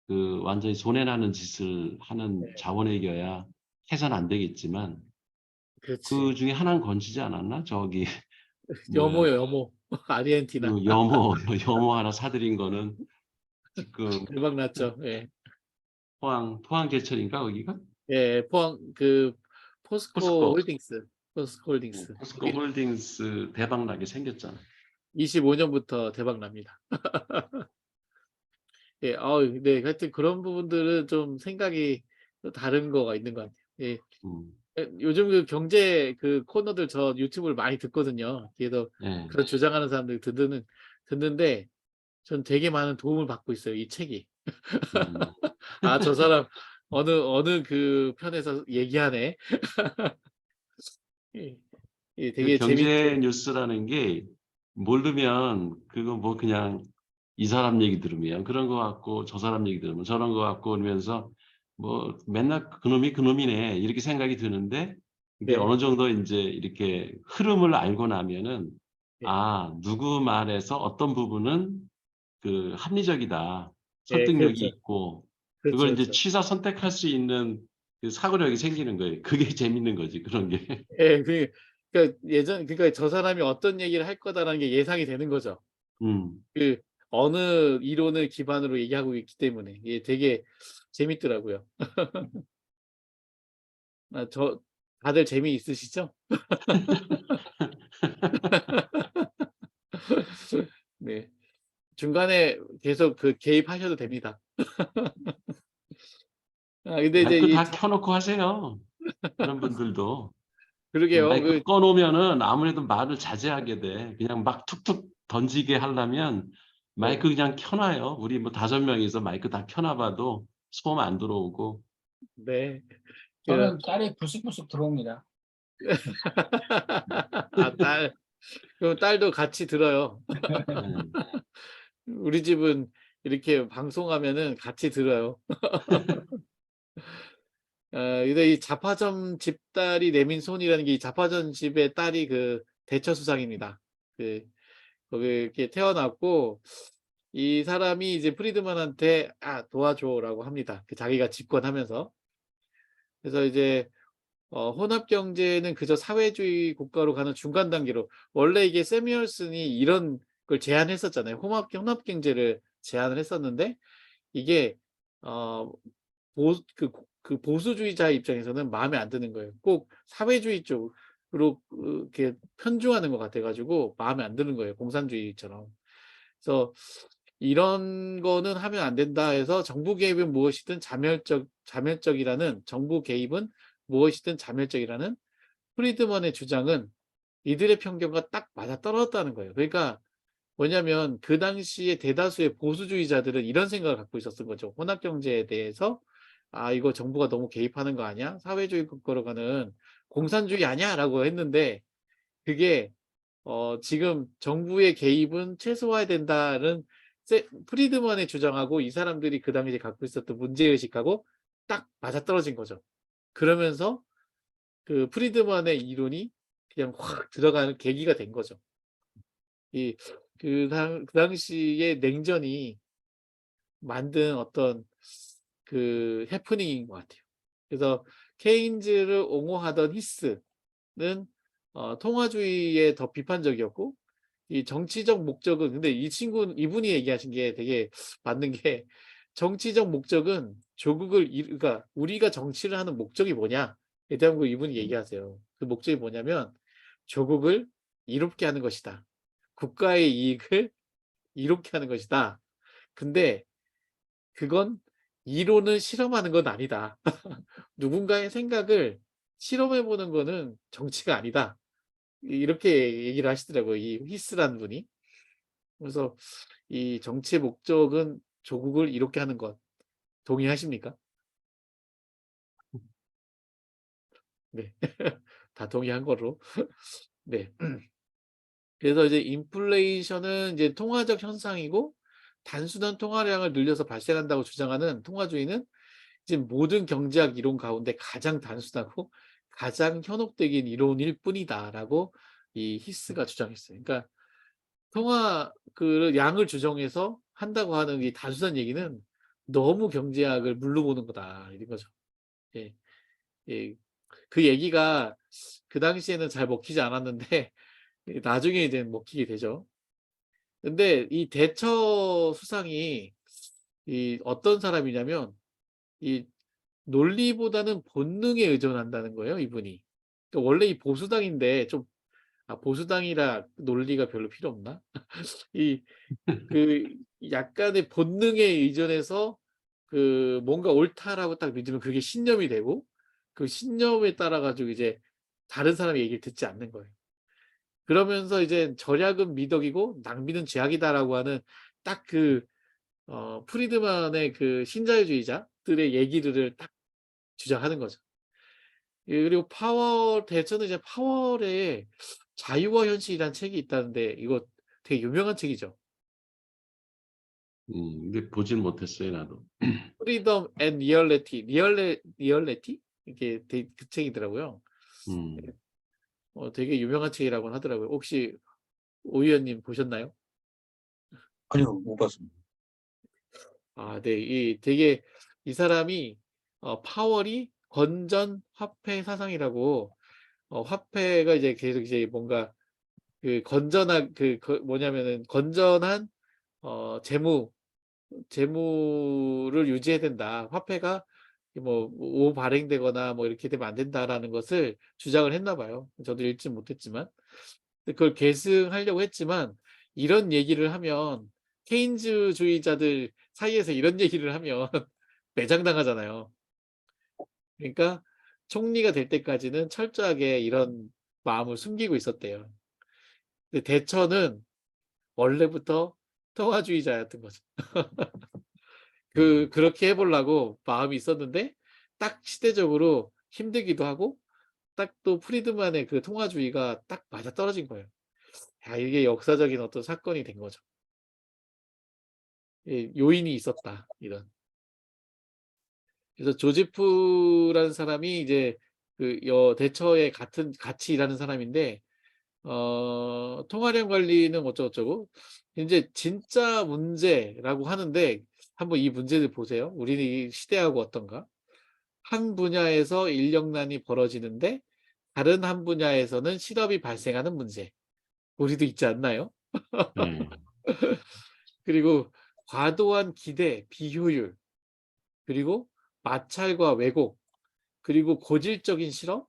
그 완전히 손해나는 짓을 하는 네. 자본외교야 해서는 안 되겠지만 그렇지. 그중에 하나는 건지지 않았나? 저기 뭐야 여모요, 여모. 아르헨티나. 그 염호 염호 하나 사들인 거는 지금 대박 났죠. 예. 포항제철인가 거기가? 예. 포항 포스코 포스코 홀딩스. 포스코 홀딩스. 포스코 거기 홀딩스 대박 나게 생겼잖아. 25 년부터 대박 납니다. 예. 네. 하여튼 그런 부분들은 좀 생각이 또 다른 거가 있는 것 같아요. 예. 음, 요즘 그 경제 코너들 저 유튜브를 많이 듣거든요. 그래서 예. 그런 주장하는 사람들 듣는데 전 되게 많은 도움을 받고 있어요, 이 책이. 음. 저 사람 어느 그 편에서 얘기하네. 예. 예 그 되게 경제 재밌게 뉴스라는 게 모르면 그거 뭐 그냥 이 사람 얘기 들으면 그런 거 같고 저 사람 얘기 들으면 저런 거 같고 그러면서 뭐 맨날 그놈이 그놈이네 이렇게 생각이 드는데 이게 네. 어느 정도 이제 이렇게 흐름을 알고 나면은 예. 누구 말에서 어떤 부분은 그 합리적이다. 예 설득력이 그렇죠. 있고 그렇죠, 그걸 이제 그렇죠. 취사 선택할 수 있는 그 사고력이 생기는 거예요. 그게 재밌는 거지 그런 게. 예 그러니까 저 사람이 어떤 얘기를 할 거다라는 게 예상이 되는 거죠. 음. 그 어느 이론을 기반으로 얘기하고 있기 때문에. 예 되게 재밌더라고요. 다들 재미있으시죠? 네. 중간에 계속 개입하셔도 됩니다. 근데 이제 마이크 이 다 자 켜놓고 하세요. 그런 분들도. 그러게요. 마이크 꺼놓으면은 아무래도 말을 자제하게 돼. 그냥 막 툭툭 던지게 하려면 네. 마이크 그냥 켜놔요. 우리 뭐 5명이서 마이크 다 켜놔봐도 소음 안 들어오고. 네. 그 저는 딸이 불쑥불쑥 들어옵니다. 딸. 그럼 딸도 같이 들어요. 예. 우리 집은 이렇게 방송하면은 같이 들어요. 근데 이 자파점 집 딸이 내민 소원이라는 게 이 자파점 집의 딸이 그 대처 수상입니다. 그 거기 이렇게 태어났고 이 사람이 이제 프리드만한테 도와줘라고 합니다. 그 자기가 집권하면서. 그래서 이제 혼합 경제는 그저 사회주의 국가로 가는 중간 단계로 원래 이게 세뮤얼슨이 이런 걸 제안했었잖아요. 혼합 경제를 제안을 했었는데 이게 어 그 보수주의자 입장에서는 마음에 안 드는 거예요. 꼭 사회주의 쪽으로 이렇게 편중하는 것 같아 가지고 마음에 안 드는 거예요, 공산주의처럼. 그래서 "이런 거는 하면 안 된다." 해서 정부 개입은 무엇이든 자멸적이라는 프리드먼의 주장은 이들의 편견과 딱 맞아떨어졌다는 거예요. 그러니까 뭐냐면 그 당시에 대다수의 보수주의자들은 이런 생각을 갖고 있었던 거죠. 혼합 경제에 대해서 '아 이거 정부가 너무 개입하는 거 아니야? 사회주의 국가로 가는 공산주의 아니야?'라고 했는데 그게 지금 '정부의 개입은 최소화해야 된다.'는 프리드먼의 주장하고 이 사람들이 그 당시에 갖고 있었던 문제의식하고 딱 맞아떨어진 거죠. 그러면서 그 프리드먼의 이론이 그냥 확 들어가는 계기가 된 거죠. 이 그 당시에 냉전이 만든 어떤 그 해프닝인 것 같아요. 그래서 케인즈를 옹호하던 히스는 통화주의에 더 비판적이었고 이 정치적 목적은 근데 이분이 얘기하신 게 되게 맞는 게 정치적 목적은 조국을 그러니까 우리가 정치를 하는 목적이 뭐냐에 대한 걸 이분이 얘기하세요. 그 목적이 뭐냐면 조국을 이롭게 하는 것이다. 국가의 이익을 이롭게 하는 것이다. 근데 그건 이론을 실험하는 건 아니다. 누군가의 생각을 실험해 보는 거는 정치가 아니다. 이렇게 얘기를 하시더라고요. 이 히스라는 분이. 그래서 이 정치의 목적은 조국을 이롭게 하는 것 동의하십니까? 네. 다 동의한 거로. 네. 그래서 이제 인플레이션은 이제 통화적 현상이고 단순한 통화량을 늘려서 발생한다고 주장하는 통화주의는 이제 모든 경제학 이론 가운데 가장 단순하고 가장 현혹적인 이론일 뿐이다라고 이 히스가 주장했어요. 그러니까 통화 그 양을 조정해서 한다고 하는 이 단순한 얘기는 너무 경제학을 물로 보는 거다 이런 거죠. 예. 예. 그 얘기가 그 당시에는 잘 먹히지 않았는데 나중에 이제 먹히게 되죠. 근데 이 대처 수상이 이 어떤 사람이냐면 이 논리보다는 본능에 의존한다는 거예요, 이분이. 그러니까 원래 이 보수당인데 좀 보수당이라 논리가 별로 필요 없나? 이 그 약간의 본능에 의존해서 그 뭔가 옳다라고 딱 믿으면 그게 신념이 되고 그 신념에 따라 가지고 이제 다른 사람의 얘기를 듣지 않는 거예요. 그러면서 이제 절약은 미덕이고 낭비는 죄악이다라고 하는 딱 그 프리드만의 그 신자유주의자들의 얘기들을 딱 주장하는 거죠. 예 그리고 대처는 이제 파월의 자유와 현실이라는 책이 있다는데 이거 되게 유명한 책이죠. 근데 보진 못했어요, 나도. Freedom and Reality, Reality? 이게 그 책이더라고요. 예. 음. 되게 유명한 책이라고 하더라고요. 혹시 오 의원님 보셨나요? 아니요, 못 봤습니다. 네. 되게 이 사람이 파월이 건전 화폐 사상이라고 화폐가 이제 계속 이제 뭔가 그 건전한 뭐냐면은 건전한 재무를 유지해야 된다. 화폐가 뭐 오발행되거나 뭐 이렇게 되면 안 된다라는 것을 주장을 했나 봐요. 저도 읽진 못했지만. 근데 그걸 계승하려고 했지만 이런 얘기를 하면 케인즈주의자들 사이에서 이런 얘기를 하면 매장당하잖아요. 그러니까 총리가 될 때까지는 철저하게 이런 마음을 숨기고 있었대요. 근데 대처는 원래부터 통화주의자였던 거죠. 음. 그렇게 해 보려고 마음이 있었는데 딱 시대적으로 힘들기도 하고 딱 또 프리드만의 그 통화주의가 딱 맞아떨어진 거예요. 이게 역사적인 어떤 사건이 된 거죠. 예 요인이 있었다 이런. 그래서 조지프라는 사람이 이제 대처에 같이 일하는 사람인데 통화량 관리는 어쩌고저쩌고 인제 진짜 문제라고 하는데 한번 이 문제를 보세요. 우리는 이 시대하고 어떤가? 한 분야에서 인력난이 벌어지는데 다른 한 분야에서는 실업이 발생하는 문제. 우리도 있지 않나요? 네. 그리고 과도한 기대, 비효율, 그리고 마찰과 왜곡, 그리고 고질적인 실업,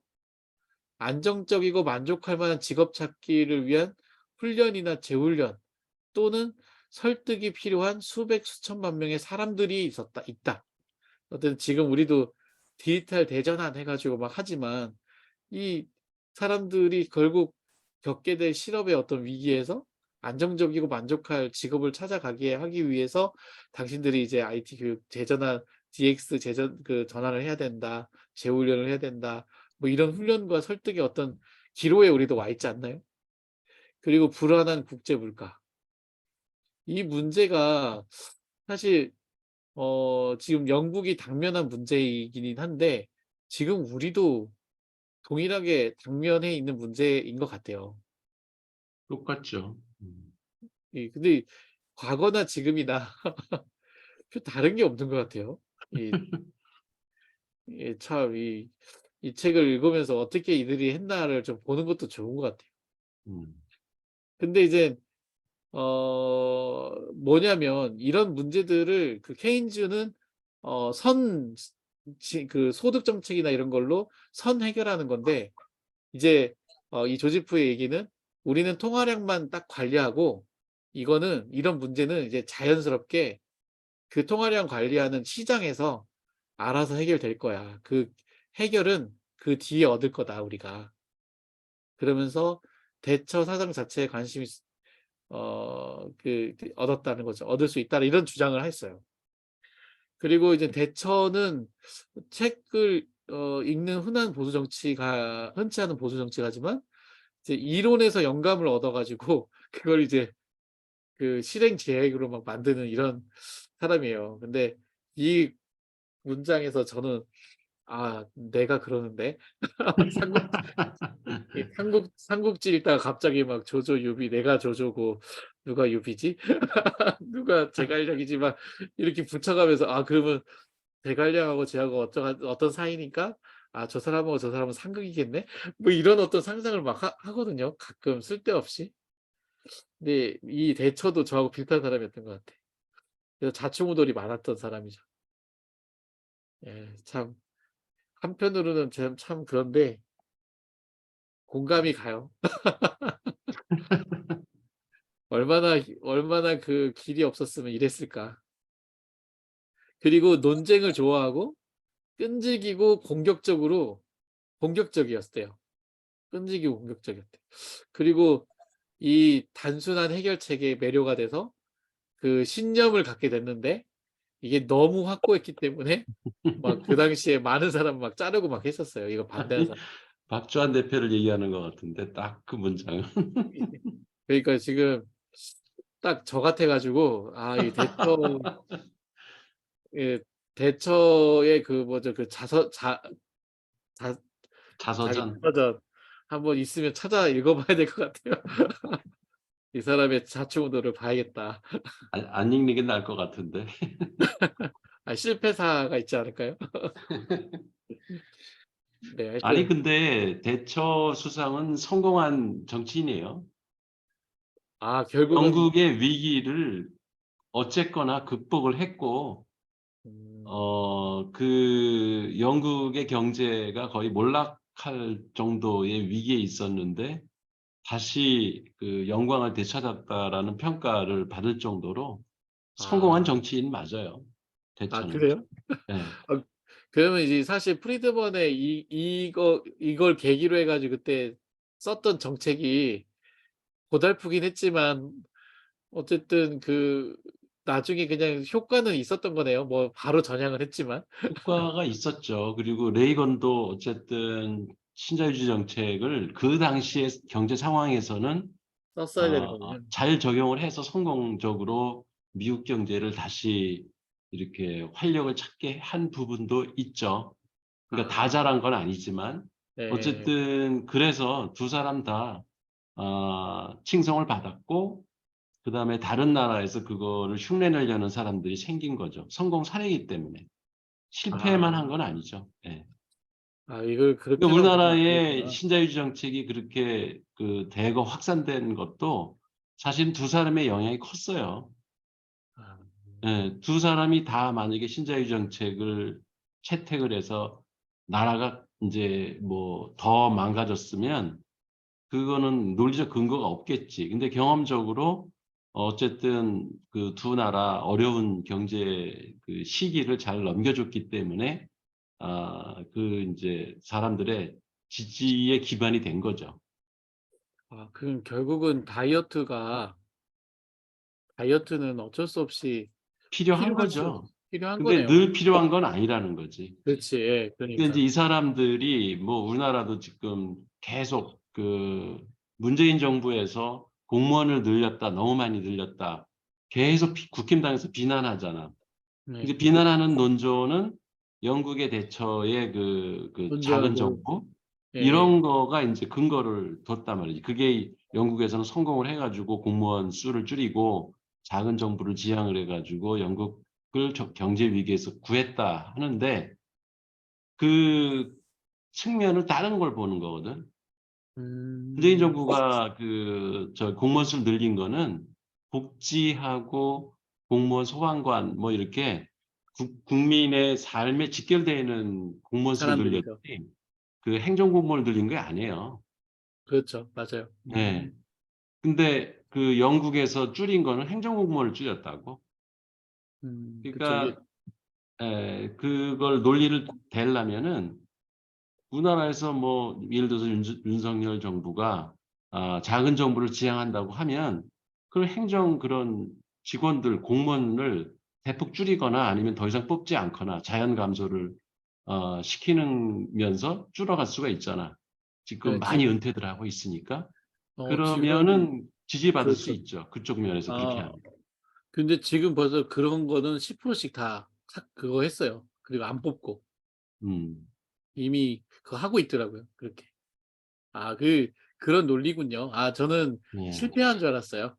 안정적이고 만족할 만한 직업 찾기를 위한 훈련이나 재훈련 또는 설득이 필요한 수백 수천만 명의 사람들이 있다. 어쨌든 지금 우리도 디지털 대전환 해 가지고 막 하지만 이 사람들이 결국 겪게 될 실업의 어떤 위기에서 안정적이고 만족할 직업을 찾아가게 하기 위해서 당신들이 이제 IT 교육 재전환, DX 전환을 해야 된다. 재훈련을 해야 된다. 뭐 이런 훈련과 설득의 어떤 기로에 우리도 와 있지 않나요? 그리고 불안한 국제 물가. 이 문제가 사실 지금 영국이 당면한 문제이기는 한데 지금 우리도 동일하게 당면해 있는 문제인 것 같아요. 똑같죠. 근데 과거나 지금이나 별 다른 게 없는 것 같아요. 이 참 이 책을 읽으면서 어떻게 이들이 했나를 좀 보는 것도 좋은 것 같아요. 음. 근데 이제 뭐냐면 이런 문제들을 케인즈는 선 소득 정책이나 이런 걸로 선 해결하는 건데 이제 이 조지프의 얘기는 우리는 통화량만 딱 관리하고 이런 문제는 이제 자연스럽게 그 통화량 관리하는 시장에서 알아서 해결될 거야. 그 해결은 그 뒤에 얻을 거다 우리가. 그러면서 대처 사상 자체에 관심이 얻었다는 거죠. 얻을 수 있다 이런 주장을 했어요. 그리고 이제 대처는 책을 읽는 흔치 않은 보수 정치가지만 이제 이론에서 영감을 얻어 가지고 그걸 이제 실행 계획으로 막 만드는 이런 사람이에요. 근데 이 문장에서 저는 '아 내가 그러는데.' 삼국 삼국지 읽다가 갑자기 막 조조 유비 내가 조조고 누가 유비지? 누가 제갈량이지? 막 이렇게 붙여가면서 '아 그러면 제갈량하고 쟤하고 어떤 사이니까 아 저 사람하고 저 사람은 상극이겠네?' 뭐 이런 어떤 상상을 막 하거든요 가끔 쓸데없이. 근데 이 대처도 저하고 비슷한 사람이었던 것 같아요. 그래서 좌충우돌이 많았던 사람이죠. 예 참 한편으로는 참 그런데 공감이 가요. 얼마나 그 길이 없었으면 이랬을까. 그리고 논쟁을 좋아하고 끈질기고 공격적이었대요. 끈질기고 공격적이었대요. 그리고 이 단순한 해결책에 매료가 돼서 신념을 갖게 됐는데 이게 너무 확고했기 때문에 막 그 당시에 많은 사람 막 자르고 막 했었어요, 이거 반대하는 사람. 박주한 대표를 얘기하는 것 같은데 딱 그 문장은. 그러니까 지금 딱 저 같아 가지고 이 예 대처의 뭐죠 자 자기 자서전. 자서전 한번 있으면 찾아 읽어 봐야 될 것 같아요. 이 사람의 좌충우돌을 봐야겠다. 안 읽는 게 나을 것 같은데. 실패사가 있지 않을까요? 네 아니 하여튼 근데 대처 수상은 성공한 정치인이에요. 결국은 영국의 위기를 어쨌거나 극복을 했고 음 영국의 경제가 거의 몰락할 정도의 위기에 있었는데 다시 영광을 되찾았다라는 평가를 받을 정도로 성공한 아. 정치인 맞아요, 대처는. 그래요? 예. 어 그러면 이제 사실 프리드먼의 이걸 계기로 해 가지고 그때 썼던 정책이 고달프긴 했지만 어쨌든 나중에 그냥 효과는 있었던 거네요. 뭐 바로 전향을 했지만. 효과가 있었죠. 그리고 레이건도 어쨌든 신자유주의 정책을 그 당시의 경제 상황에서는 썼어야 되는 거군요. 잘 적용을 해서 성공적으로 미국 경제를 다시 이렇게 활력을 찾게 한 부분도 있죠. 그러니까 다 아, 잘한 건 아니지만 네. 어쨌든 그래서 두 사람 다 칭송을 받았고 그다음에 다른 나라에서 그거를 흉내내려는 사람들이 생긴 거죠. 성공 사례이기 때문에. 실패만 한 아, 건 아니죠. 예. 이걸 그러니까 그렇게만 보면 안 우리나라의 되겠구나. 신자유주의 정책이 그렇게 그 대거 확산된 것도 사실 두 사람의 영향이 컸어요. 아, 예. 두 사람이 다 만약에 신자유주의 정책을 채택을 해서 나라가 인제 뭐 더 망가졌으면 그거는 논리적 근거가 없겠지. 근데 경험적으로 어쨌든 그 두 나라 어려운 경제 그 시기를 잘 넘겨줬기 때문에 그 인제 사람들의 지지의 기반이 된 거죠. 그럼 결국은 다이어트는 어쩔 수 없이 필요한 필요하죠. 거죠. 필요한 근데 거네요. 늘 필요한 건 아니라는 거지. 그렇지. 예, 근데 인제 그러니까. 이 사람들이 뭐 우리나라도 지금 계속 그 문재인 정부에서 공무원을 늘렸다. 너무 많이 늘렸다. 계속 국힘당에서 비난하잖아. 네. 근데 비난하는 논조는 영국의 대처의 그 작은 문제하고, 정부 예, 예. 이런 거가 인제 근거를 뒀단 말이지. 그게 영국에서는 성공을 해 가지고 공무원 수를 줄이고 작은 정부를 지향을 해 가지고 영국을 경제 위기에서 구했다 하는데 그 측면을 다른 걸 보는 거거든. 문재인 음, 정부가 공무원 수를 늘린 거는 복지하고 공무원 소방관 뭐 이렇게 국민의 삶에 직결되어 있는 공무원 수를 사람들이죠. 늘렸지 그 행정 공무원을 늘린 게 아니에요. 그렇죠. 맞아요. 예. 근데 그 영국에서 줄인 거는 행정 공무원을 줄였다고. 그쵸. 이게, 그러니까 그걸 논리를 대려면은 우리나라에서 뭐 예를 들어서 윤석열 정부가 작은 정부를 지향한다고 하면 그 행정 그런 직원들 공무원을 대폭 줄이거나 아니면 더 이상 뽑지 않거나 자연 감소를 시키면서 줄어갈 수가 있잖아. 지금 네, 많이 은퇴들 하고 있으니까. 지금, 그러면은 지지받을 수 그렇죠. 있죠. 그쪽 면에서 그렇게 아, 하면. 근데 지금 벌써 그런 거는 10%씩 다 그거 했어요. 그리고 안 뽑고. 음. 이미 그거 하고 있더라고요. 그렇게. 그런 논리군요. 저는 예. 실패한 줄 알았어요.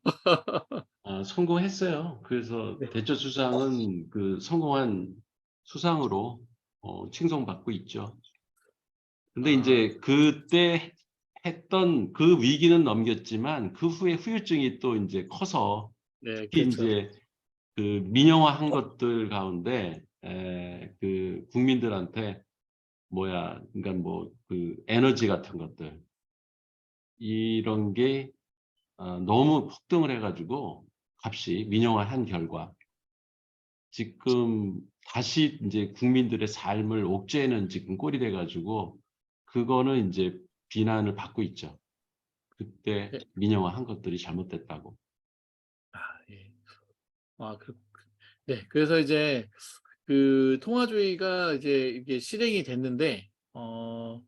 성공했어요. 그래서 네. 대처 수상은 그 성공한 수상으로 칭송받고 있죠. 근데 아, 인제 그때 했던 그 위기는 넘겼지만 그 후에 후유증이 또 인제 커서 네, 특히 그렇죠. 인제 그 민영화한 것들 가운데 그 국민들한테 그러니까 뭐 그 에너지 같은 것들 이런 게 너무 폭등을 해 가지고 값이 민영화한 결과 지금 다시 인제 국민들의 삶을 옥죄는 지금 꼴이 돼 가지고 그거는 인제 비난을 받고 있죠. 그때 네. 민영화한 것들이 잘못됐다고. 예. 그 네. 그래서 이제 그 통화주의가 이제 이게 실행이 됐는데 어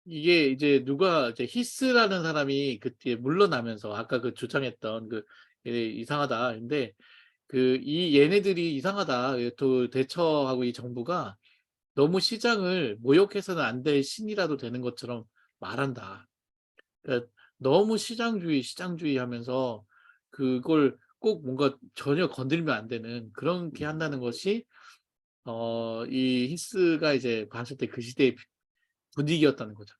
이게 이제 누가 이제 히스라는 사람이 그때 물러나면서 아까 그 주장했던 이상하다. 근데 이 얘네들이 이상하다. 또 대처하고 이 정부가 너무 시장을 모욕해서는 안 될 신이라도 되는 것처럼 말한다. 그러니까 너무 시장주의 하면서 그걸 꼭 뭔가 전혀 건들면 안 되는 그렇게 한다는 것이 이 히스가 이제 봤을 때 그 시대의 분위기였다는 거죠.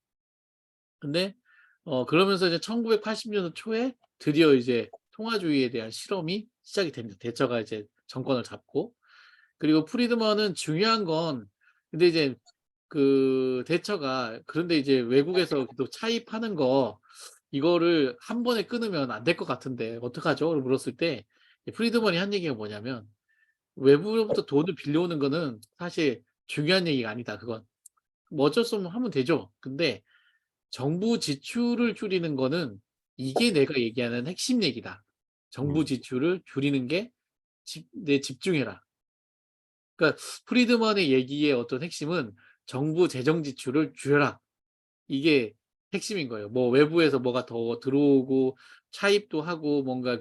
근데 그러면서 이제 1980년도 초에 드디어 이제 통화주의에 대한 실험이 시작이 됩니다. 대처가 이제 정권을 잡고. 그리고 프리드먼은 중요한 건 근데 이제 그런데 이제 외국에서 또 차입하는 거 이거를 한 번에 끊으면 안 될 것 같은데 어떡하죠? 를 물었을 때 프리드먼이 한 얘기가 뭐냐면 "외부로부터 돈을 빌려오는 거는 사실 중요한 얘기가 아니다, 그건. 뭐 어쩔 수 없으면 하면 되죠. 근데 정부 지출을 줄이는 거는 이게 내가 얘기하는 핵심 얘기다. 정부 음. 지출을 줄이는 게 집중해라." 그러니까 프리드먼의 얘기의 어떤 핵심은 "정부 재정 지출을 줄여라." 이게 핵심인 거예요. 뭐 외부에서 뭐가 더 들어오고 차입도 하고 뭔가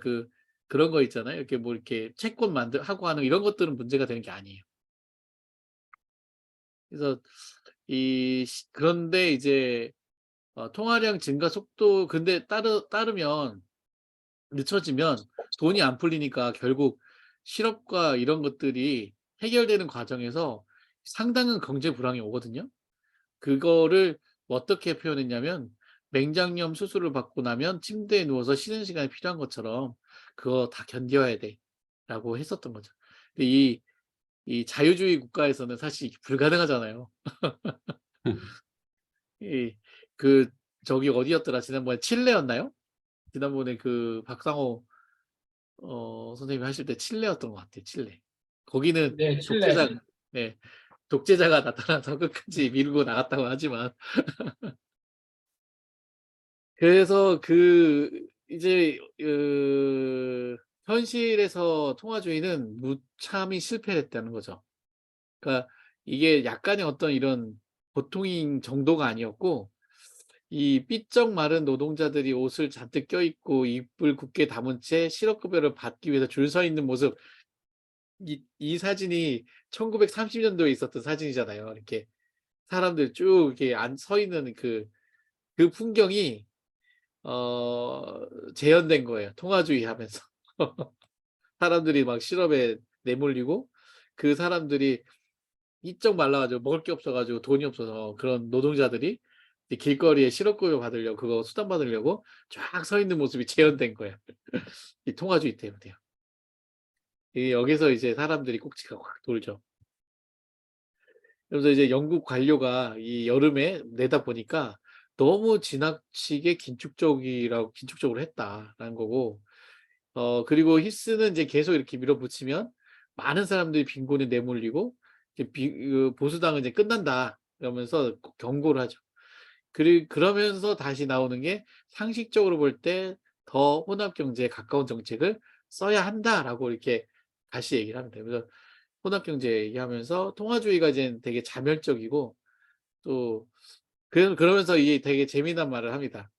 그런 거 있잖아요. 이렇게 뭐 이렇게 채권 하고 하는 이런 것들은 문제가 되는 게 아니에요. 그래서 그런데 이제 통화량 증가 속도 근데 따르면 늦춰지면 돈이 안 풀리니까 결국 실업과 이런 것들이 해결되는 과정에서 상당한 경제 불황이 오거든요. 그거를 어떻게 표현했냐면 맹장염 수술을 받고 나면 침대에 누워서 쉬는 시간이 필요한 것처럼 그거 다 견뎌야 돼라고 했었던 거죠. 근데 이 자유주의 국가에서는 사실 이게 불가능하잖아요. 이 저기 어디였더라? 지난번에 칠레였나요? 지난번에 그 박상호 선생님이 하실 때 칠레였던 것 같아요. 칠레. 거기는 네, 칠레. 네, 독재자가 나타나서 끝까지 밀고 나갔다고 하지만 그래서 이제 현실에서 통화주의는 무참히 실패했다는 거죠. 그러니까 이게 약간의 어떤 이런 보통인 정도가 아니었고 이 삐쩍 마른 노동자들이 옷을 잔뜩 껴입고 입을 굳게 다문 채 실업급여를 받기 위해서 줄 서 있는 모습 이 사진이 1930년도에 있었던 사진이잖아요. 이렇게 사람들 쭉 이렇게 서 있는 그 풍경이 재현된 거예요. 통화주의 하면서. 사람들이 막 실업에 내몰리고 그 사람들이 이쩍 말라가지고 먹을 게 없어가지고 돈이 없어서 그런 노동자들이 이제 길거리에 실업급여 받으려고 그거 수당 받으려고 쫙 서 있는 모습이 재현된 거예요. 이 통화주의 때문에요. 여기서 이제 사람들이 꼭지가 확 돌죠. 그래서 이제 영국 관료가 이 여름에 내다 보니까 너무 지나치게 긴축적으로 했다라는 거고, 그리고 히스는 이제 계속 이렇게 밀어붙이면 많은 사람들이 빈곤에 내몰리고 이제 보수당은 이제 끝난다 이러면서 경고를 하죠. 그러면서 다시 나오는 게 상식적으로 볼 때 더 혼합 경제에 가까운 정책을 써야 한다라고 이렇게 다시 얘기를 합니다. 그래서 혼합 경제 얘기하면서 통화주의가 이제 되게 자멸적이고 또 그러면서 이게 되게 재미난 말을 합니다.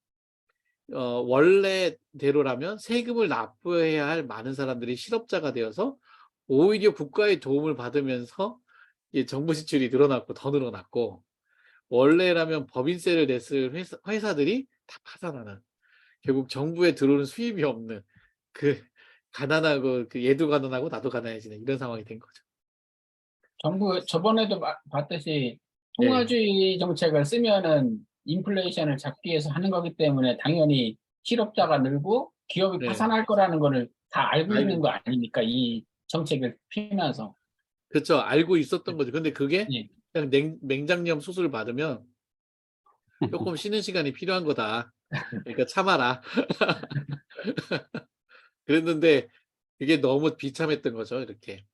원래대로라면 세금을 납부해야 할 많은 사람들이 실업자가 되어서 오히려 국가의 도움을 받으면서 이 정부 지출이 늘어났고 더 늘어났고 원래라면 법인세를 냈을 회사들이 다 파산하는 결국 정부에 들어오는 수입이 없는 그 가난하고 얘도 가난하고 나도 가난해지는 이런 상황이 된 거죠. 정부 저번에도 봤듯이 네. 통화주의 정책을 쓰면은 인플레이션을 잡기 위해서 하는 거기 때문에 당연히 실업자가 늘고 기업이 네. 파산할 거라는 거를 다 알고 알고 있는 거 아닙니까? 이 정책을 피면서. 그렇죠. 알고 있었던 거죠. 근데 그게 예. 그냥 맹장염 수술을 받으면 조금 쉬는 시간이 필요한 거다. 그러니까 참아라. 그랬는데 그게 너무 비참했던 거죠. 이렇게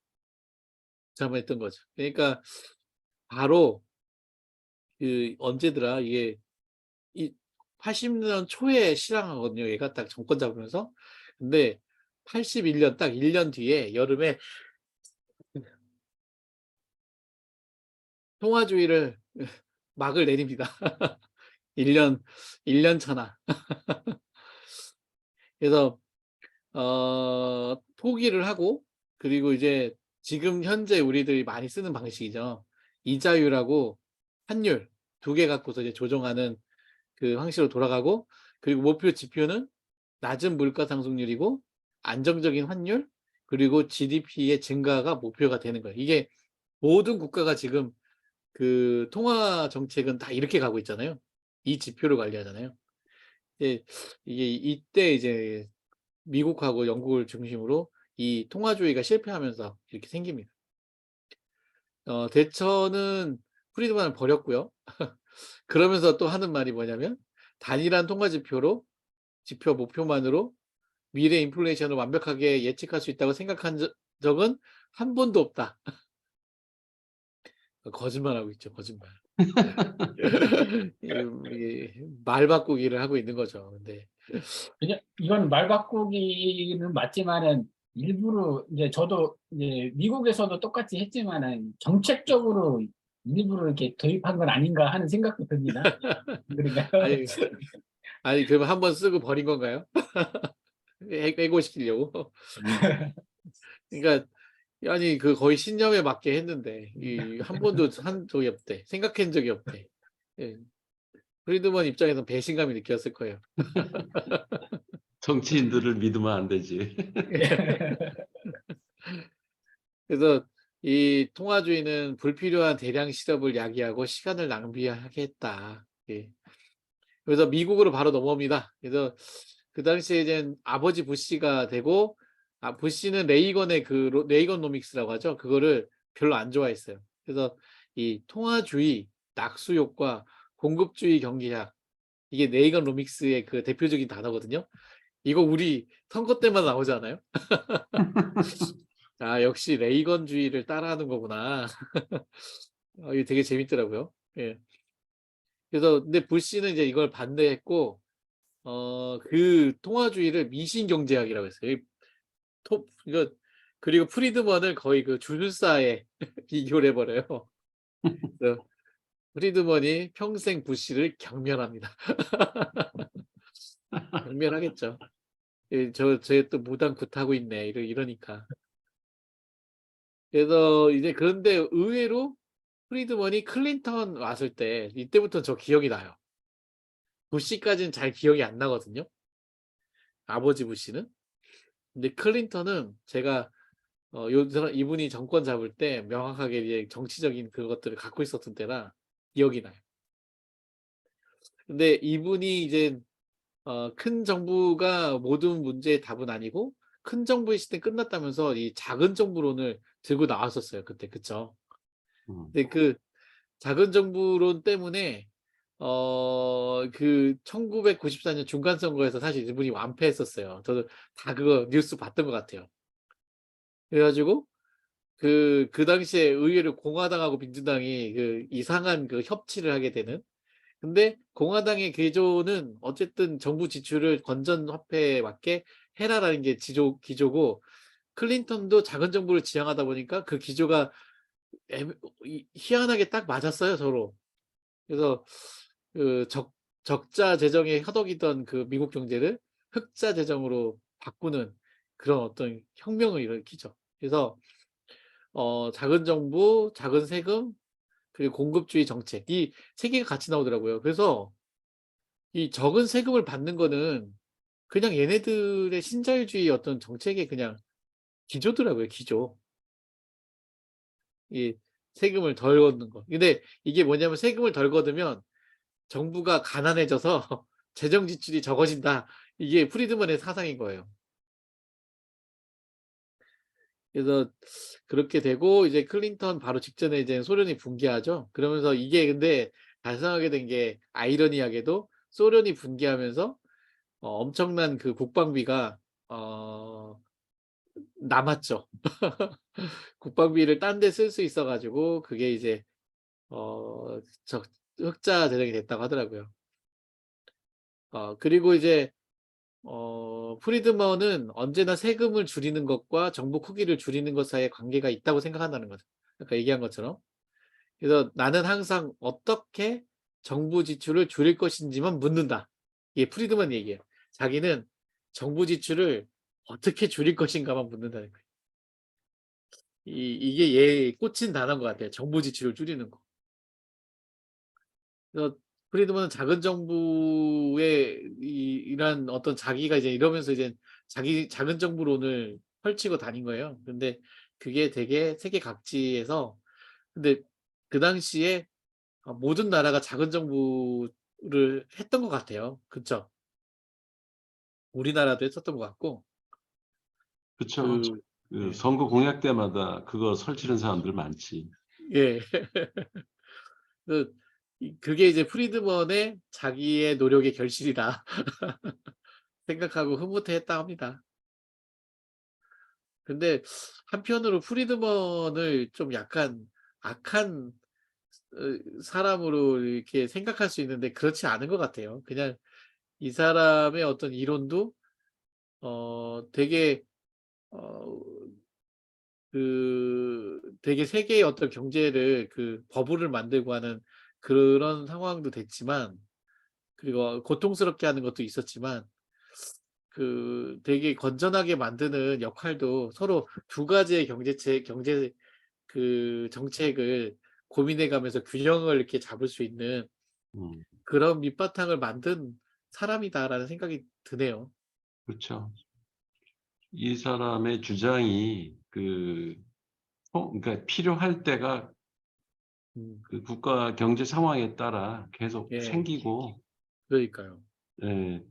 비참했던 거죠. 그러니까 바로 언제더라 이게 이 80년 초에 실황하거든요. 얘가 딱 정권 잡으면서. 근데 81년 딱 1년 뒤에 여름에 통화주의를 막을 내립니다. 1년 차나. 그래서 포기를 하고 그리고 이제 지금 현재 우리들이 많이 쓰는 방식이죠. 이자율하고 환율 두 개 갖고서 이제 조정하는 그 방식으로 돌아가고 그리고 목표 지표는 낮은 물가 상승률이고 안정적인 환율 그리고 GDP의 증가가 목표가 되는 거예요. 이게 모든 국가가 지금 그 통화 정책은 다 이렇게 가고 있잖아요. 이 지표를 관리하잖아요. 이게 이때 이제 미국하고 영국을 중심으로 이 통화주의가 실패하면서 이렇게 생깁니다. 대처는 프리드만을 버렸고요. 그러면서 또 하는 말이 뭐냐면 단일한 통화 지표 목표만으로 미래 인플레이션을 완벽하게 예측할 수 있다고 생각한 적은 한 번도 없다. 거짓말하고 있죠. 거짓말. 말 바꾸기를 하고 있는 거죠. 근데 그냥 이건 말 바꾸기는 맞지만은 일부러 이제 저도 이제 미국에서도 똑같이 했지만은 정책적으로 일부러 이렇게 도입한 건 아닌가 하는 생각도 듭니다. 그러니까 아니 그러면 한번 쓰고 버린 건가요? 해고시키려고. 그러니까 아니 그 거의 신념에 맞게 했는데 이 한 번도 한 적이 없대. 생각한 적이 없대. 예. 프리드먼 입장에서 배신감이 느꼈을 거예요. 정치인들을 믿으면 안 되지. 그래서 이 통화주의는 불필요한 대량 실업을 야기하고 시간을 낭비하게 했다. 예. 그래서 미국으로 바로 넘어옵니다. 그래서 그 당시에 이제 아버지 부시가 되고, 부시는 레이건의 레이건노믹스라고 하죠. 그거를 별로 안 좋아했어요. 그래서 이 통화주의, 낙수효과, 공급주의 경제학, 이게 레이건노믹스의 그 대표적인 단어거든요. 이거 우리 선거 때마다 나오지 않아요? 역시 레이건주의를 따라하는 거구나. 이게 되게 재밌더라고요. 예. 그래서 근데 부시는 이제 이걸 반대했고, 그 통화주의를 미신경제학이라고 했어요. 이거 그리고 프리드먼을 거의 그 주술사에 비교를 해버려요. 그래서 프리드먼이 평생 부시를 경멸합니다. 경멸하겠죠. 쟤 또 무당 굿하고 있네. 이러니까. 그래서 이제 그런데 의외로 프리드먼이 클린턴 왔을 때 이때부터 저 기억이 나요. 부시까지는 잘 기억이 안 나거든요. 아버지 부시는. 근데 클린턴은 제가 이분이 정권 잡을 때 명확하게 이제 정치적인 그것들을 갖고 있었던 때라 기억이 나요. 근데 이분이 이제 큰 정부가 모든 문제의 답은 아니고 큰 정부의 시대 끝났다면서 이 작은 정부론을 들고 나왔었어요. 그때 그쵸? 근데 그 작은 정부론 때문에 그 1994년 중간 선거에서 사실 이분이 완패했었어요. 저도 다 그거 뉴스 봤던 것 같아요. 그래가지고 그 당시에 의외로 공화당하고 민주당이 그 이상한 그 협치를 하게 되는. 근데 공화당의 기조는 어쨌든 정부 지출을 건전 화폐에 맞게 해라라는 게 기조고, 클린턴도 작은 정부를 지향하다 보니까 그 기조가 희한하게 딱 맞았어요, 서로. 그래서 그 적자 재정에 허덕이던 그 미국 경제를 흑자 재정으로 바꾸는 그런 어떤 혁명을 일으키죠. 그래서 작은 정부, 작은 세금, 그리고 공급주의 정책, 이 세 개가 같이 나오더라고요. 그래서 이 적은 세금을 받는 거는 그냥 얘네들의 신자유주의 어떤 정책의 그냥 기조더라고요, 기조. 이 세금을 덜 걷는 거. 근데 이게 뭐냐면 세금을 덜 걷으면 정부가 가난해져서 재정 지출이 적어진다. 이게 프리드먼의 사상인 거예요. 그래서 그렇게 되고 이제 클린턴 바로 직전에 이제 소련이 붕괴하죠. 그러면서 이게 근데 발생하게 된 게 아이러니하게도 소련이 붕괴하면서 엄청난 그 국방비가 남았죠. 국방비를 딴 데 쓸 수 있어 가지고 그게 이제 적 흑자 재정이 됐다고 하더라고요. 그리고 이제 프리드먼은 언제나 세금을 줄이는 것과 정부 크기를 줄이는 것 사이에 관계가 있다고 생각한다는 거죠. 아까 얘기한 것처럼. 그래서 나는 항상 어떻게 정부 지출을 줄일 것인지만 묻는다. 이게 프리드먼 얘기예요. 자기는 정부 지출을 어떻게 줄일 것인가만 묻는다는 거예요. 이게 얘 꽂힌 단어인 것 같아요. 정부 지출을 줄이는 거. 그래서 프리드먼은 작은 정부의 이런 어떤 자기가 이제 이러면서 이제 자기 작은 정부론을 펼치고 다닌 거예요. 근데 그게 되게 세계 각지에서, 근데 그 당시에 모든 나라가 작은 정부를 했던 것 같아요. 그쵸? 우리나라도 했었던 것 같고, 그쵸. 그 예. 선거 공약 때마다 그거 설치는 사람들 많지. 예. 그게 이제 프리드먼의 자기의 노력의 결실이다 생각하고 흐뭇해했다 합니다. 근데 한편으로 프리드먼을 좀 약간 악한 사람으로 이렇게 생각할 수 있는데 그렇지 않은 것 같아요. 그냥 이 사람의 어떤 이론도 되게 어, 되게 세계의 어떤 경제를 그 버블을 만들고 하는 그런 상황도 됐지만, 그리고 고통스럽게 하는 것도 있었지만, 되게 건전하게 만드는 역할도 서로 두 가지의 경제 정책을 고민해 가면서 균형을 이렇게 잡을 수 있는 음, 그런 밑바탕을 만든 사람이다라는 생각이 드네요. 그렇죠. 이 사람의 주장이 그러니까 필요할 때가 음. 그 국가 경제 상황에 따라 계속 예. 생기고, 그러니까요. 예,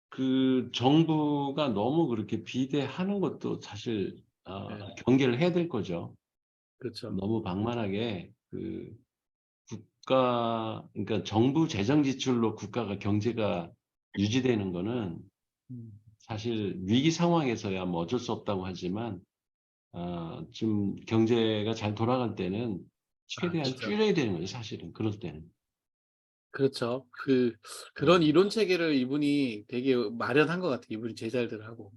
그 정부가 너무 그렇게 비대하는 것도 사실 예. 경계를 해야 될 거죠. 그렇죠. 너무 방만하게 그러니까 정부 재정 지출로 국가가 경제가 유지되는 거는 음. 사실 위기 상황에서야 뭐 어쩔 수 없다고 하지만 좀 경제가 잘 돌아갈 때는 최대한 그렇죠. 줄여야 되는 거죠, 사실은 그럴 때는. 그렇죠. 그런 네. 이론 체계를 이분이 되게 마련한 것 같아요. 이분이 제자들하고.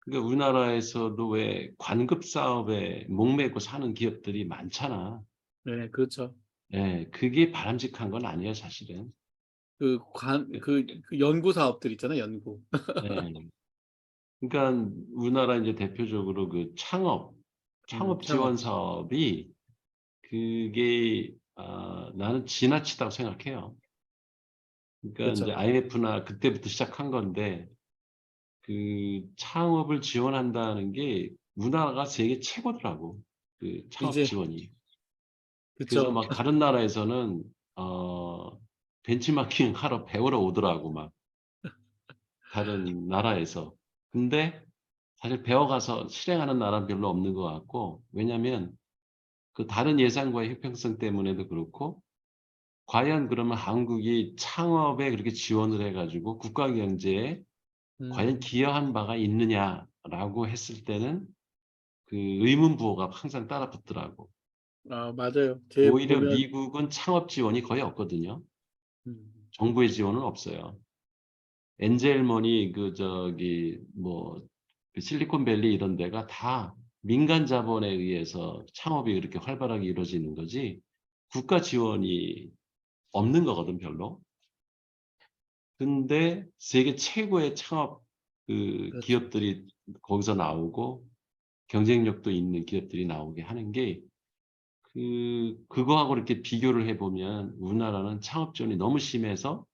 그러니까 우리나라에서도 왜 관급 사업에 목매고 사는 기업들이 많잖아. 네, 그렇죠. 예, 그게 바람직한 건 아니에요, 사실은. 그 연구 사업들 있잖아요, 연구. 예. 그러니까 우리나라 이제 대표적으로 그 창업 창업. 지원 사업이 그게 나는 지나치다고 생각해요. 그러니까 이제 그렇죠. IMF나 그때부터 시작한 건데 그 창업을 지원한다는 게 우리나라가 세계 최고더라고. 그 창업 이제 지원이. 그래서 그쵸. 막 다른 나라에서는 벤치마킹 하러 배우러 오더라고 막 다른 나라에서. 근데 사실 배워가서 실행하는 나라는 별로 없는 것 같고, 왜냐하면 그 다른 예산과의 형평성 때문에도 그렇고, 과연 그러면 한국이 창업에 그렇게 지원을 해가지고 국가 경제에 과연 음. 기여한 바가 있느냐라고 했을 때는 그 의문 부호가 항상 따라 붙더라고. 맞아요. 오히려 보면 미국은 창업 지원이 거의 없거든요. 음. 정부의 지원은 없어요. 엔젤머니 그 실리콘밸리 이런 데가 다 민간 자본에 의해서 창업이 그렇게 활발하게 이루어지는 거지 국가 지원이 없는 거거든 별로. 근데 세계 최고의 창업 그 그렇죠. 기업들이 거기서 나오고 경쟁력도 있는 기업들이 나오게 하는 게 그거하고 이렇게 비교를 해보면 우리나라는 창업 지원이 너무 심해서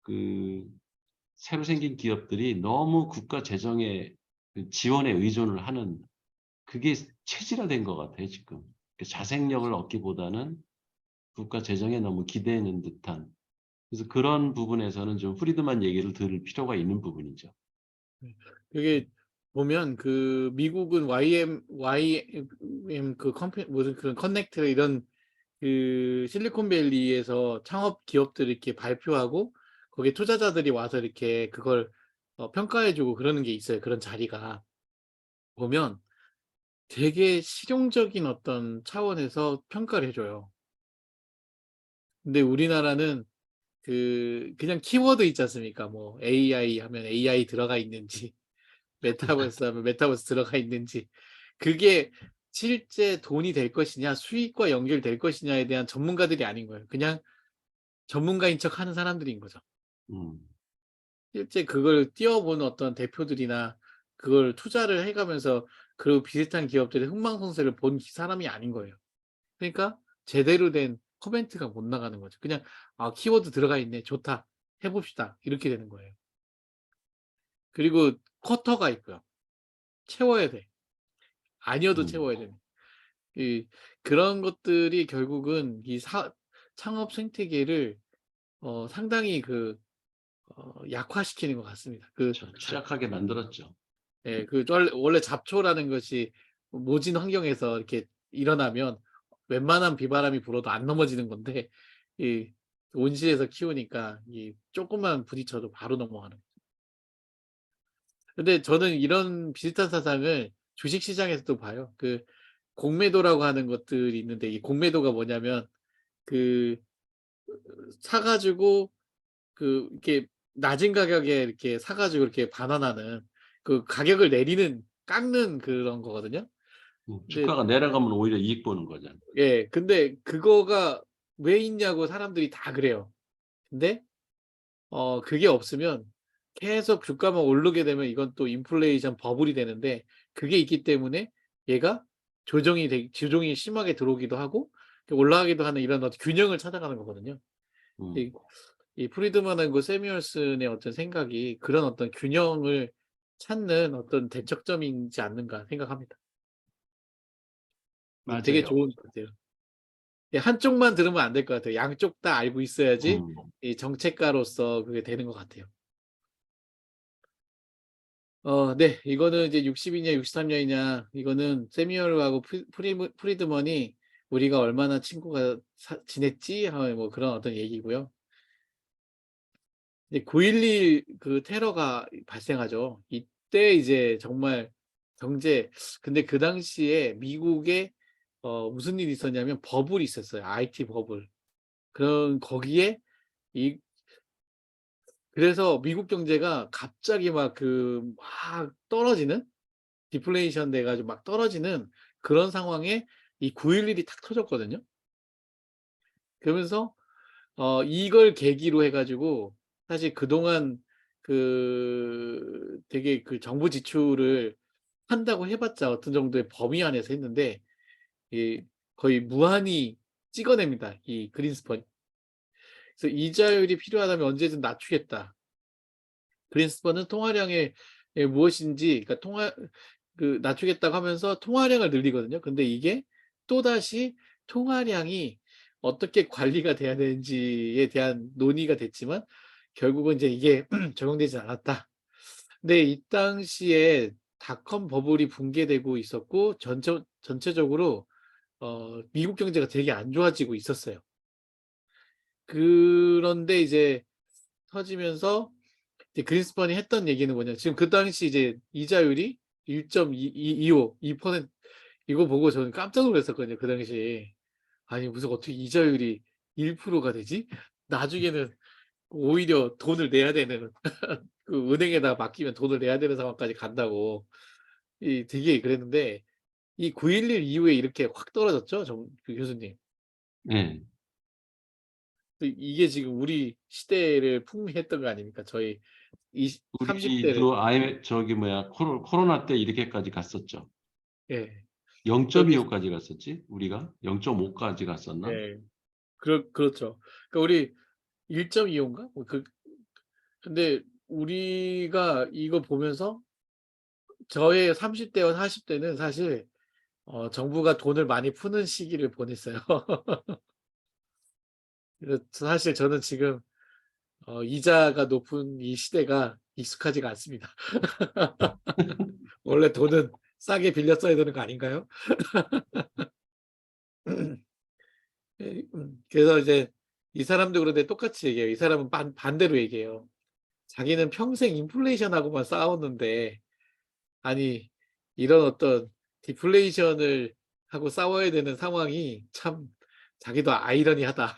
그 새로 생긴 기업들이 너무 국가 재정의 그 지원에 의존을 하는 그게 체질화된 것 같아요, 지금. 자생력을 얻기보다는 국가 재정에 너무 기대는 듯한. 그래서 그런 부분에서는 좀 프리드만 얘기를 들을 필요가 있는 부분이죠. 그게 보면 미국은 YM 무슨 그런 커넥트 이런 실리콘밸리에서 창업 기업들을 이렇게 발표하고 거기에 투자자들이 와서 이렇게 그걸 평가해 주고 그러는 게 있어요. 그런 자리가. 보면 되게 실용적인 어떤 차원에서 평가를 해 줘요. 근데 우리나라는 그냥 키워드 있지 않습니까? 뭐 AI 하면 AI 들어가 있는지 메타버스 하면 메타버스 들어가 있는지 그게 실제 돈이 될 것이냐 수익과 연결될 것이냐에 대한 전문가들이 아닌 거예요. 그냥 전문가인 척하는 사람들인 거죠. 음, 실제 그걸 뛰어본 어떤 대표들이나 그걸 투자를 해 가면서 그 비슷한 기업들의 흥망성쇠를 본 사람이 아닌 거예요. 그러니까 제대로 된 코멘트가 못 나가는 거죠. 그냥 '아 키워드 들어가 있네. 좋다. 해 봅시다.' 이렇게 되는 거예요. 그리고 쿼터가 있고요. 채워야 돼. 아니어도 음. 채워야 되는. 이 그런 것들이 결국은 이 창업 생태계를 상당히 약화시키는 것 같습니다. 취약하게 만들었죠. 예, 원래 잡초라는 것이 모진 환경에서 이렇게 일어나면 웬만한 비바람이 불어도 안 넘어지는 건데 이 온실에서 키우니까 이 조금만 부딪혀도 바로 넘어가는. 근데 저는 이런 비슷한 사상을 주식 시장에서도 봐요. 공매도라고 하는 것들이 있는데 이 공매도가 뭐냐면 그 사 가지고 이렇게 낮은 가격에 이렇게 사 가지고 이렇게 반환하는 가격을 깎는 그런 거거든요. 근데 주가가 내려가면 오히려 이익 보는 거잖아. 예. 근데 그거가 왜 있냐고 사람들이 다 그래요. 근데 그게 없으면 계속 주가만 오르게 되면 이건 또 인플레이션 버블이 되는데 그게 있기 때문에 얘가 조정이 심하게 들어오기도 하고 올라가기도 하는 이런 어떤 균형을 찾아가는 거거든요. 음. 이 프리드먼하고 세뮤얼슨의 어떤 생각이 그런 어떤 균형을 찾는 어떤 대척점이지 않는가 생각합니다. 되게 맞아요. 좋은 것 같아요. 예, 한쪽만 들으면 안 될 것 같아요. 양쪽 다 알고 있어야지 음. 이 정책가로서 그게 되는 것 같아요. 네. 이거는 이제 60이냐 63년이냐 이거는 세뮤얼하고 프리드먼이 우리가 얼마나 친구가 지냈지 하는 뭐 그런 어떤 얘기고요. 이제 9.11 그 테러가 발생하죠. 이때 이제 정말 근데 그 당시에 미국에 무슨 일이 있었냐면 버블이 있었어요. IT 버블. 거기에 이 그래서 미국 경제가 갑자기 막 떨어지는 디플레이션 돼 가지고 막 떨어지는 그런 상황에 이 9.11이 탁 터졌거든요. 그러면서 이걸 계기로 해 가지고 사실 그동안 되게 정부 지출을 한다고 해 봤자 어떤 정도의 범위 안에서 했는데 이 거의 무한히 찍어냅니다, 이 그린스펀이. 그래서 "이자율이 필요하다면 언제든 낮추겠다." 그린스펀은 통화량의 무엇인지 그러니까 낮추겠다고 하면서 통화량을 늘리거든요. 근데 이게 또다시 통화량이 어떻게 관리가 돼야 되는지에 대한 논의가 됐지만 결국은 이제 이게 적용되지 않았다. 근데 이 당시에 닷컴 버블이 붕괴되고 있었고 전체적으로 미국 경제가 되게 안 좋아지고 있었어요. 그런데 이제 터지면서 이제 그린스펀이 했던 얘기는 뭐냐 지금 그 당시 이제 이자율이 1.25 2% 이거 보고 저는 깜짝 놀랐었거든요, 그 당시에. 아니 무슨 어떻게 이자율이 1%가 되지? 나중에는 오히려 돈을 내야 되는 은행에다 맡기면 돈을 내야 되는 상황까지 간다고 되게 그랬는데 이 9.11 이후에 이렇게 확 떨어졌죠, 그 교수님. 네. 이게 지금 우리 시대를 풍미했던 거 아닙니까? 저희 30대를. 우리도 코로나 때 이렇게까지 갔었죠. 예. 여기 0.25까지 갔었지? 우리가 0.5까지 갔었나? 예. 그렇죠. 그러니까 우리 1.25인가? 근데 우리가 이거 보면서 저의 30대와 40대는 사실 정부가 돈을 많이 푸는 시기를 보냈어요. 그래서 사실 저는 지금 이자가 높은 이 시대가 익숙하지가 않습니다. 원래 돈은 싸게 빌려 써야 되는 거 아닌가요? 그래서 이제 이 사람도 그런데 똑같이 얘기해요. 이 사람은 반대로 얘기해요. 자기는 평생 인플레이션하고만 싸웠는데 아니 이런 어떤 디플레이션을 하고 싸워야 되는 상황이 참 자기도 아이러니하다.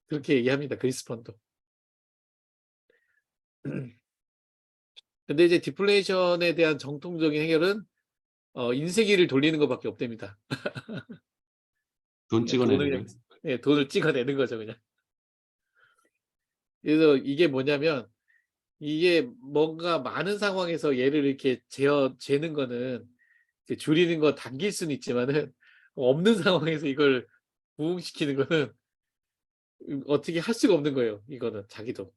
그렇게 얘기합니다. 그리스펀도. 근데 이제 디플레이션에 대한 정통적인 해결은 인쇄기를 돌리는 것밖에 없답니다. 돈 그냥 찍어내는 거예요. 돈을 찍어내는 거죠, 그냥. 그래서 이게 뭐냐면 이게 뭔가 많은 상황에서 얘를 이렇게 재는 거는 이제 줄이는 거 당길 수는 있지만은 없는 상황에서 이걸 부응시키는 거는 어떻게 할 수가 없는 거예요, 이거는 자기도.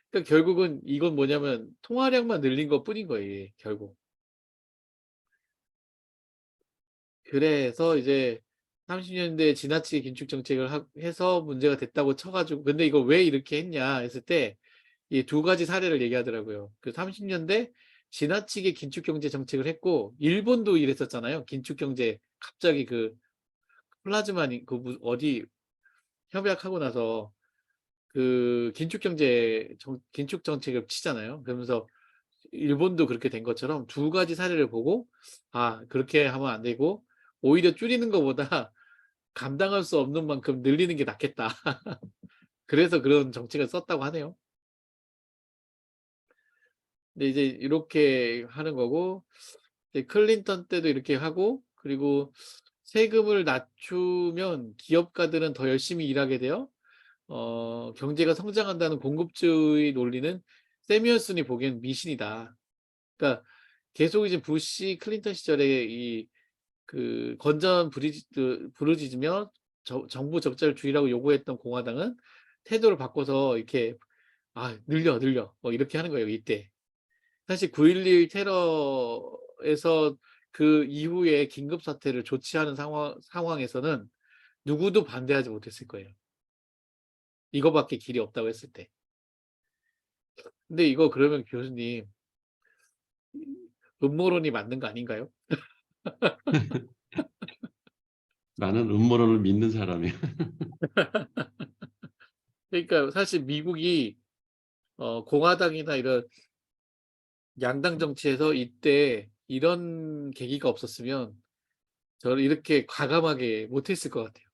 그러니까 결국은 이건 뭐냐면 통화량만 늘린 것뿐인 거예요, 결국. 그래서 이제 30년대에 지나치게 긴축 정책을 해서 문제가 됐다고 쳐 가지고 근데 이거 왜 이렇게 했냐 했을 때 이 두 가지 사례를 얘기하더라고요. 그 30년대 지나치게 긴축 경제 정책을 했고 일본도 이랬었잖아요. 긴축 경제 갑자기 플라즈마니 어디 협약하고 나서 긴축 정책을 치잖아요. 그러면서 일본도 그렇게 된 것처럼 두 가지 사례를 보고 그렇게 하면 안 되고 오히려 줄이는 것보다 감당할 수 없는 만큼 늘리는 게 낫겠다. 그래서 그런 정책을 썼다고 하네요. 근데 이제 이렇게 하는 거고 이제 클린턴 때도 이렇게 하고 그리고 세금을 낮추면 기업가들은 더 열심히 일하게 돼요. 경제가 성장한다는 공급주의 논리는 세미얼슨이 보기엔 미신이다. 그러니까 계속 이제 부시 클린턴 시절에 이 그 건전 부르짖으며 정부 적자를 요구했던 공화당은 태도를 바꿔서 이렇게 늘려 뭐 이렇게 하는 거예요, 이때. 사실 9.11 테러에서 그 이후에 긴급 사태를 조치하는 상황에서는 누구도 반대하지 못했을 거예요. 이거밖에 길이 없다고 했을 때. 근데 이거 그러면 교수님 음모론이 맞는 거 아닌가요? 나는 음모론을 믿는 사람이야. 그러니까 사실 미국이 공화당이나 이런 양당 정치에서 이때 이런 계기가 없었으면 저는 이렇게 과감하게 못했을 것 같아요.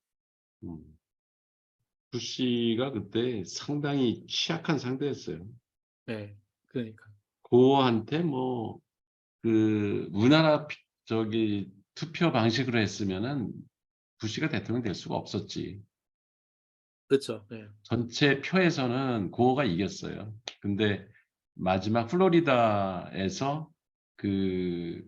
부시가 그때 상당히 취약한 상태였어요. 네, 그러니까. 고한테 뭐 그 우리나라 투표 방식으로 했으면은 부시가 대통령 될 수가 없었지. 그렇죠. 네. 전체 표에서는 고어가 이겼어요. 근데 마지막 플로리다에서 그게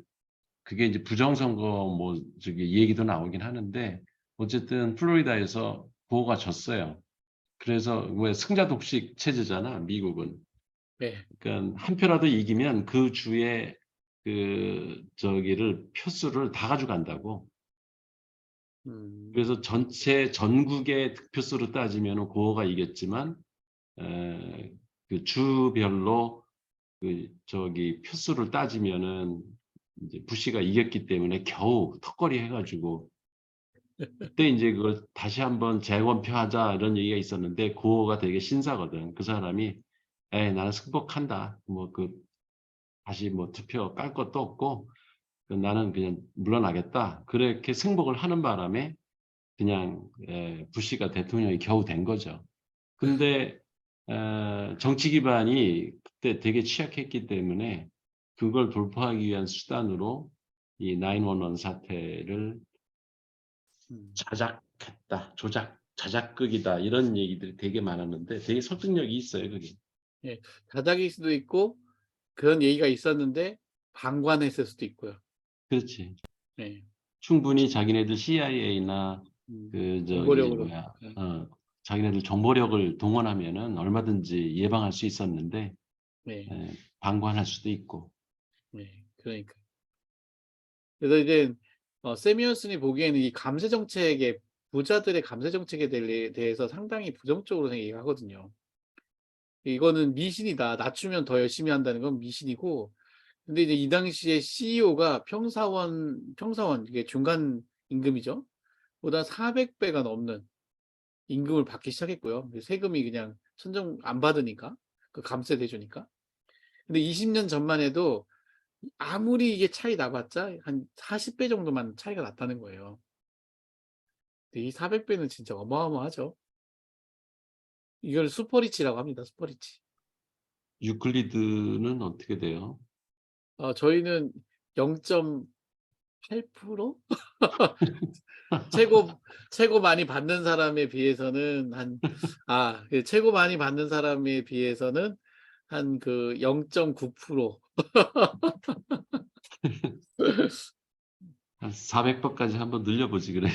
이제 부정선거 뭐 이 얘기도 나오긴 하는데 어쨌든 플로리다에서 고어가 졌어요. 그래서 왜 승자 독식 체제잖아, 미국은. 네. 그러니까 한 표라도 이기면 그 주에 표수를 다 가져간다고. 그래서 전국의 득표수로 따지면 고어가 이겼지만 그 주별로 표수를 따지면은 이제 부시가 이겼기 때문에 겨우 턱걸이 해가지고 그때 이제 그걸 다시 한번 재검표하자 이런 얘기가 있었는데 고어가 되게 신사거든. 그 사람이 나는 승복한다. 다시 투표 깔 것도 없고 나는 그냥 물러나겠다. 그렇게 승복을 하는 바람에 그냥 부시가 대통령이 겨우 된 거죠. 근데 정치 기반이 그때 되게 취약했기 때문에 그걸 돌파하기 위한 수단으로 이 911 사태를 자작했다, 자작극이다 이런 얘기들이 되게 많았는데 되게 설득력이 있어요, 그게. 예, 자작일 수도 있고 그런 얘기가 있었는데 방관했을 수도 있고요. 그렇지. 네. 충분히 자기네들 CIA나 정보력으로. 네. 자기네들 정보력을 동원하면은 얼마든지 예방할 수 있었는데 네. 방관할 수도 있고. 네. 그러니까. 그래서 이제 세미얼슨이 보기에는 이 감세 정책에 부자들의 감세 정책에 대해서 상당히 부정적으로 얘기하거든요. 이거는 미신이다. 낮추면 더 열심히 한다는 건 미신이고, 근데 이제 이 당시에 CEO가 평사원 이게 중간 임금이죠. 보다 400배가 넘는 임금을 받기 시작했고요. 세금이 그냥 천정 안 받으니까 그 감세 대주니까. 근데 20년 전만 해도 아무리 이게 차이 나봤자 한 40배 정도만 차이가 났다는 거예요. 근데 이 400배는 진짜 어마어마하죠. 이걸 슈퍼리치라고 합니다. 슈퍼리치. 유클리드는 어떻게 돼요? 저희는 0.8%? 최고 많이 받는 사람에 비해서는 최고 많이 받는 사람에 비해서는 한 0.9%. 한 400번까지 한번 늘려보지 그래.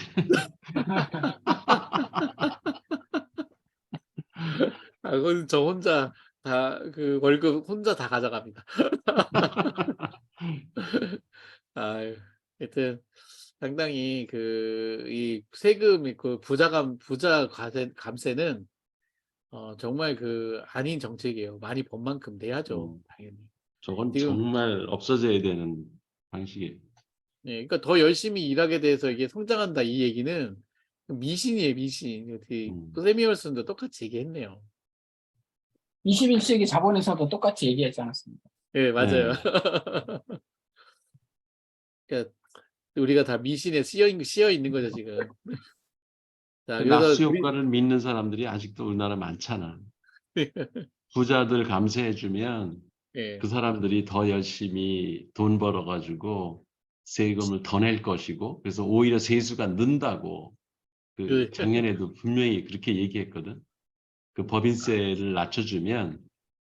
그건 저 혼자 다 월급 혼자 다 가져갑니다. 하여튼 상당히 이 세금 부자 감세는 정말 아닌 정책이에요. 많이 번 만큼 내야죠. 당연히. 저건 지금 정말 없어져야 되는 방식이에요. 네, 그러니까 더 열심히 일하게 돼서 이게 성장한다 이 얘기는 미신이에요, 미신. 세미얼슨도 똑같이 얘기했네요. 21세기 자본에서도 똑같이 얘기하지 않았습니까? 네, 맞아요. 네. 그러니까 우리가 다 미신에 씌여 있는 거죠, 지금. 자, 그래서 납수 효과를 믿는 사람들이 아직도 우리나라 많잖아. 부자들 감세해주면 네. 그 사람들이 더 열심히 돈 벌어가지고 세금을 더 낼 것이고 그래서 오히려 세수가 는다고 작년에도 분명히 그렇게 얘기했거든. 그 법인세를 낮춰주면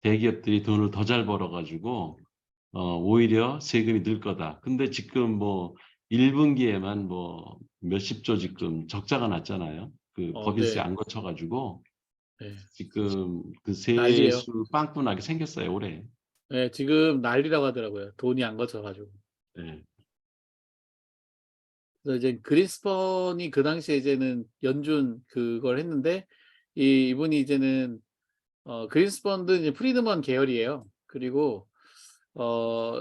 대기업들이 돈을 더 잘 벌어가지고 오히려 세금이 늘 거다. 근데 지금 뭐 1분기에만 뭐 몇십 조 지금 적자가 났잖아요. 그 법인세 네. 안 거쳐가지고 네. 지금 그 난리예요. 세수 빵꾸나게 생겼어요 올해. 네, 지금 난리라고 하더라고요. 돈이 안 거쳐가지고. 네. 그래서 이제 그린스펀이 그 당시에 이제는 연준 그걸 했는데 이분이 이제는 그린스펀도 이제 프리드먼 계열이에요. 그리고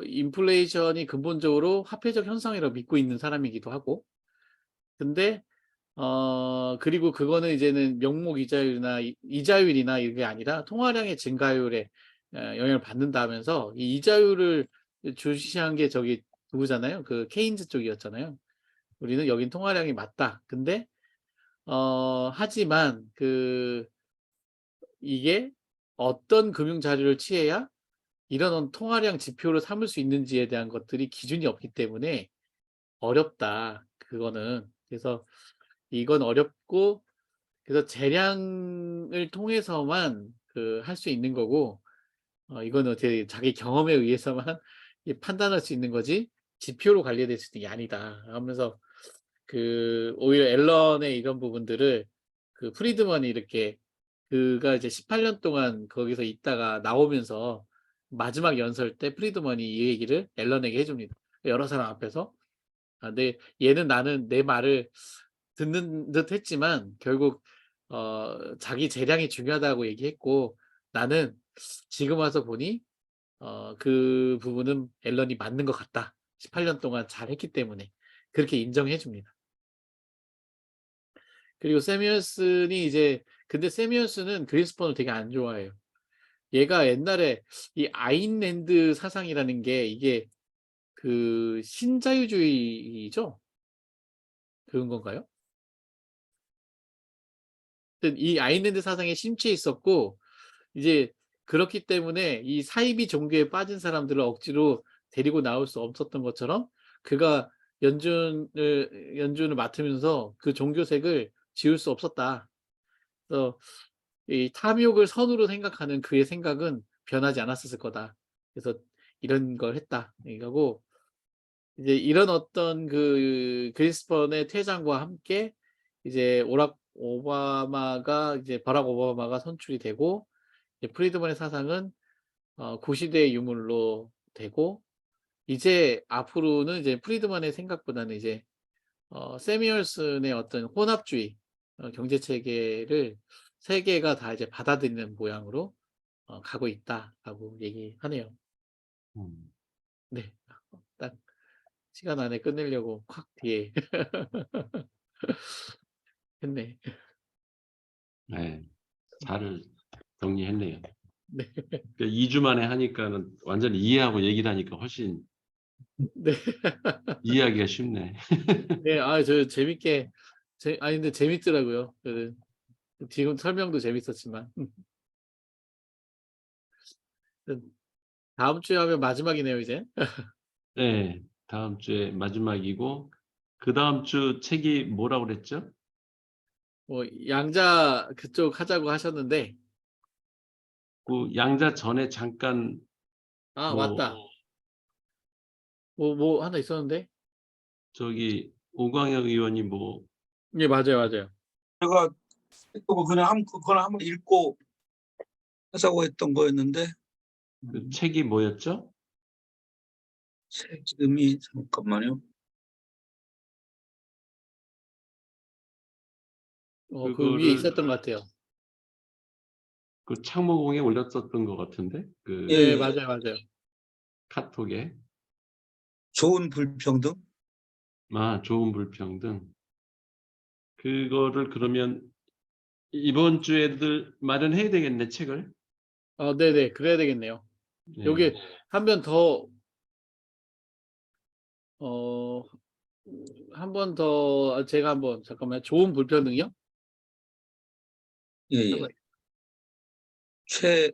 인플레이션이 근본적으로 화폐적 현상이라고 믿고 있는 사람이기도 하고. 근데 그리고 그거는 이제는 명목 이자율이나 이자율이나 이게 아니라 통화량의 증가율에 영향을 받는다면서 이 이자율을 주시한 게 저기 누구잖아요. 그 케인즈 쪽이었잖아요. 우리는 여긴 통화량이 맞다. 근데 하지만 이게 어떤 금융 자료를 취해야 이런 통화량 지표를 삼을 수 있는지에 대한 것들이 기준이 없기 때문에 어렵다. 그거는. 그래서 이건 어렵고 그래서 재량을 통해서만 할 수 있는 거고 이거는 어떻게 자기 경험에 의해서만 이 판단할 수 있는 거지 지표로 관리될 수 있는 게 아니다. 하면서 오히려 앨런의 이런 부분들을 프리드먼이 이렇게 그가 이제 18년 동안 거기서 있다가 나오면서 마지막 연설 때 프리드먼이 이 얘기를 앨런에게 해줍니다. 여러 사람 앞에서. 근데 얘는 나는 내 말을 듣는 듯 했지만 결국 자기 재량이 중요하다고 얘기했고 나는 지금 와서 보니 그 부분은 앨런이 맞는 것 같다. 18년 동안 잘했기 때문에 그렇게 인정해 줍니다. 그리고 세미얼슨이 이제 근데 세미얼슨은 그린스펀을 되게 안 좋아해요. 얘가 옛날에 이 아인랜드 사상이라는 게 이게 신자유주의죠? 그런 건가요? 하여튼 이 아인랜드 사상에 심취해 있었고 이제 그렇기 때문에 이 사이비 종교에 빠진 사람들을 억지로 데리고 나올 수 없었던 것처럼 그가 연준을 맡으면서 그 종교색을 지울 수 없었다. 그래서 이 탐욕을 선으로 생각하는 그의 생각은 변하지 않았을 거다. 그래서 이런 걸 했다. 이거고 이제 이런 어떤 그리스펀의 퇴장과 함께 이제 바락 오바마가 선출이 되고 프리드먼의 사상은 구시대의 유물로 되고 이제 앞으로는 이제 프리드먼의 생각보다는 이제 세미얼슨의 어떤 혼합주의 경제 체계를 세계가 다 이제 받아들이는 모양으로 가고 있다라고 얘기하네요. 음. 네, 딱 시간 안에 끝내려고 콱 뒤에 했네. 네. 잘 정리했네요. 네, 그러니까 2주 만에 하니까는 완전히 이해하고 얘기를 하니까 훨씬 네, 이해하기가 쉽네. 네. 저 재밌게 아니 근데 재밌더라고요. 지금 설명도 재밌었지만 다음 주에 하면 마지막이네요 이제. 네. 다음 주에 마지막이고 그 다음 주 책이 뭐라고 그랬죠? 뭐 양자 그쪽 하자고 하셨는데 그 양자 전에 잠깐 뭐 맞다. 뭐 하나 있었는데. 저기 오광영 의원이 뭐 네, 맞아요. 제가 그거나 한번 읽고 하자고 했던 거였는데 그 책이 뭐였죠? 책 이름이 잠깐만요. 그 위에 그거를 있었던 것 같아요. 그 창모공에 올렸었던 것 같은데 그 예, 네, 예. 맞아요. 카톡에 좋은 불평등. 좋은 불평등 그거를 그러면 이번 주에들 마련해야 되겠네 책을. 네네, 그래야 되겠네요. 네. 여기 한 번 더, 한 번 더, 제가 한번, 잠깐만요. 좋은 불평등이요? 예, 예. 최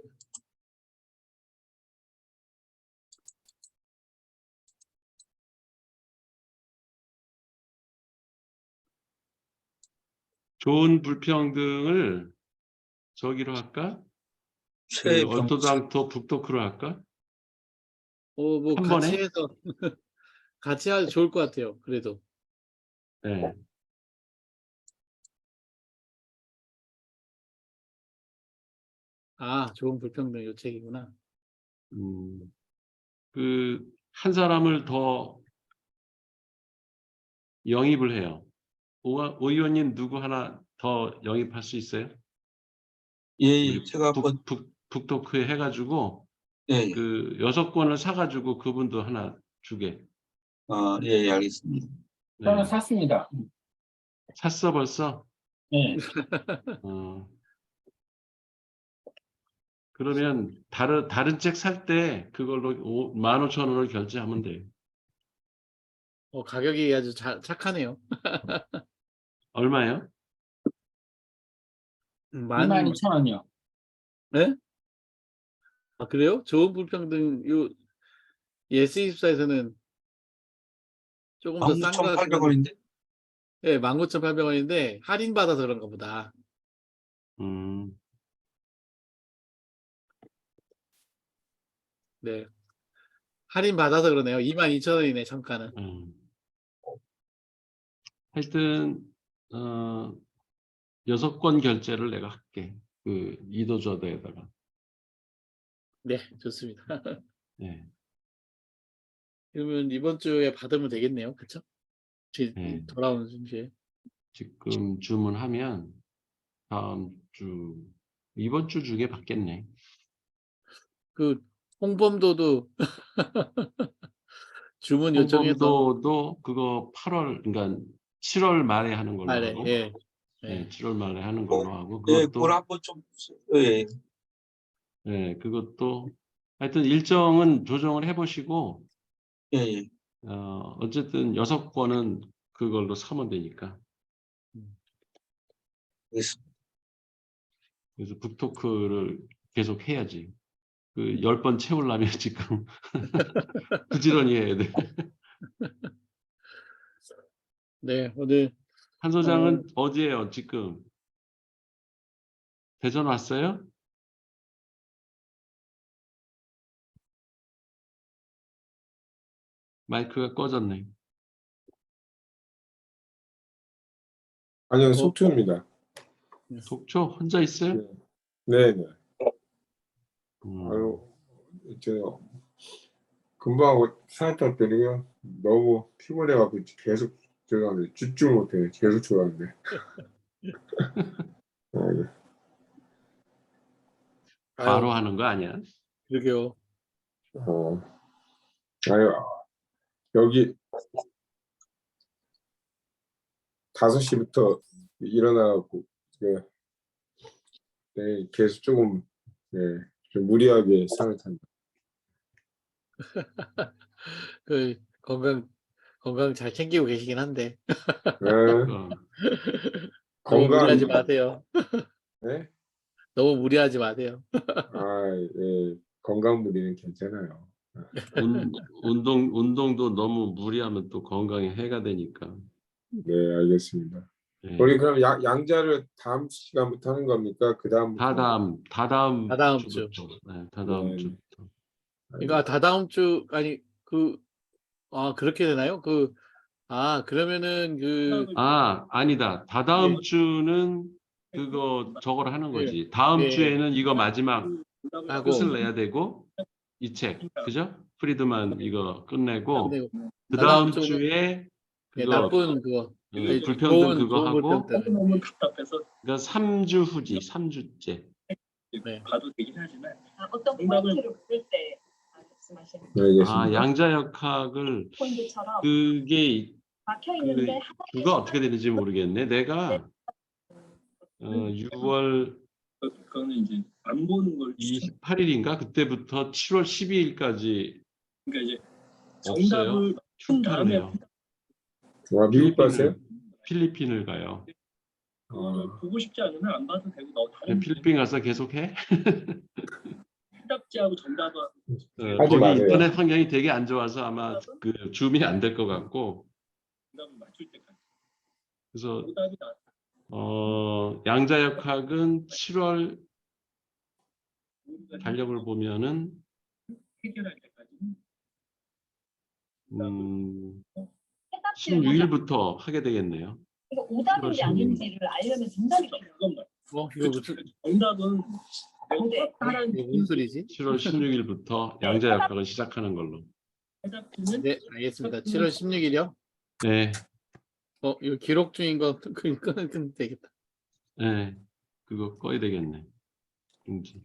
좋은 불평등을 저기로 할까? 최병 얼토당토 북토크로 할까? 뭐 한 같이 번에? 해서 같이 하면 좋을 것 같아요. 그래도. 네. 아, 좋은 불평등 요책이구나. 한 사람을 더 영입을 해요. 오 의원님 누구 하나 더 영입할 수 있어요? 예, 우리 제가 한번 북토크에 해가지고 예, 그 6권을 사가지고 그분도 하나 주게. 예, 알겠습니다. 저는 네. 샀습니다. 샀어 벌써? 예. 어. 그러면 다른 책 살 때 그걸로 15,000원을 결제하면 돼요. 가격이 아주 착하네요. 얼마예요? 많은 22,000원이요. 네? 아, 그래요? 좋은 불평등 예스24에서는 조금 더 싼 것 같긴 한데 19,800원인데? 네, 19,800원인데 할인 받아서 그런가 보다. 음, 네. 할인 받아서 그러네요. 22,000원이네, 정가는. 하여튼 6권 결제를 내가 할게. 그 이도저도에다가. 네, 좋습니다. 네. 그러면 이번 주에 받으면 되겠네요. 그쵸? 네. 돌아오는 중시에. 지금 주문하면 다음 주 이번 주 중에 받겠네. 그 홍범도도 주문 요청해서 홍범도도 그거 8월 그러니까 7월 말에 하는 걸로 말에 하고 예. 네, 예. 7월 말에 하는 걸로 하고 예, 그걸 그것도 한번 좀 예, 네, 그것도 하여튼 일정은 조정을 해보시고 예, 예. 어쨌든 6권은 그걸로 사면 되니까. 알겠습니다. 그래서 북토크를 계속 해야지. 그 10번 채우려면 지금 부지런히 해야 돼. 네, 오늘 한 소장은 어디에요 지금? 대전 왔어요? 마이크가 꺼졌네. 아니요, 속초입니다. 속초 혼자 있어요? 네, 네. 음, 아유, 저 금방 산타 때리고 너무 피곤해갖고 계속 들어가는데 집중 못해. 계속 들어가는데. 네. 바로 아유, 하는 거 아니야? 그러게요. 아유, 여기 5시부터 일어나갖고 네, 계속 조금 네, 좀 무리하게 산을 탄다. 그 건강 잘 챙기고 계시긴 한데 네, 어, 너무 무리하지 건강, 마세요. 네? 너무 무리하지 마세요. 예, 건강 무리는 괜찮아요. 운동도 너무 무리하면 또 건강에 해가 되니까. 네, 알겠습니다. 네. 우리 그럼 양자를 다음 시간부터 하는 겁니까? 그 다음부터? 다다음 다다음 주. 주부터. 네, 다다음 네. 주부터. 그러니까 다다음 주 아니 그렇게 되나요? 그러면은 아니다. 다다음 예. 주는 그거 저걸 하는 예. 거지. 다음 예. 주에는 이거 마지막 하고 끝을 내야 되고 이 책, 그죠? 프리드만 이거 끝내고 그리고 그 다다음 다음 주는 주에 예, 그거 나쁜 그거 아니, 불평등 그거 좋은 하고 불평등. 너무 답답해서 그러니까 3주 후지, 3주째. 네. 봐도 되긴 하지만 어떤 포인트를 볼 때 말씀하시는 네, 알겠습니다. 양자역학을 포인트처럼 그게 막혀 그 있는데 주가 어떻게 되는지 모르겠네. 내가 6월 그거는 이제 안 보는 걸 28일인가 그때부터 7월 12일까지 그러니까 이제 없어요. 출타를 해요. 와, 미국 가세요? 필리핀을 가요. 그거를 보고 싶지 않으면 안 봐도 되고 너 다른 필리핀 가서 계속 해? 해답지하고 정답은 하지 거기 마세요. 인터넷 환경이 되게 안 좋아서 아마 그 줌이 안 될 것 같고 정답을 맞출 때까지 그래서 정답이 나 양자역학은 7월 달력을 보면은 해결할 때까지는 16일부터 하게 되겠네요. 이거 오답인지 아닌지를 알려면 된다니까요. 이거 무슨 정답은 네. 이게 무슨 소리지? 7월 16일부터 양자역학을 시작하는 걸로. 해답지는 네, 알겠습니다. 7월 16일이요? 네, 이거 기록 중인 거 끊으면 되겠다. 네, 그거 꺼야 되겠네. 중지.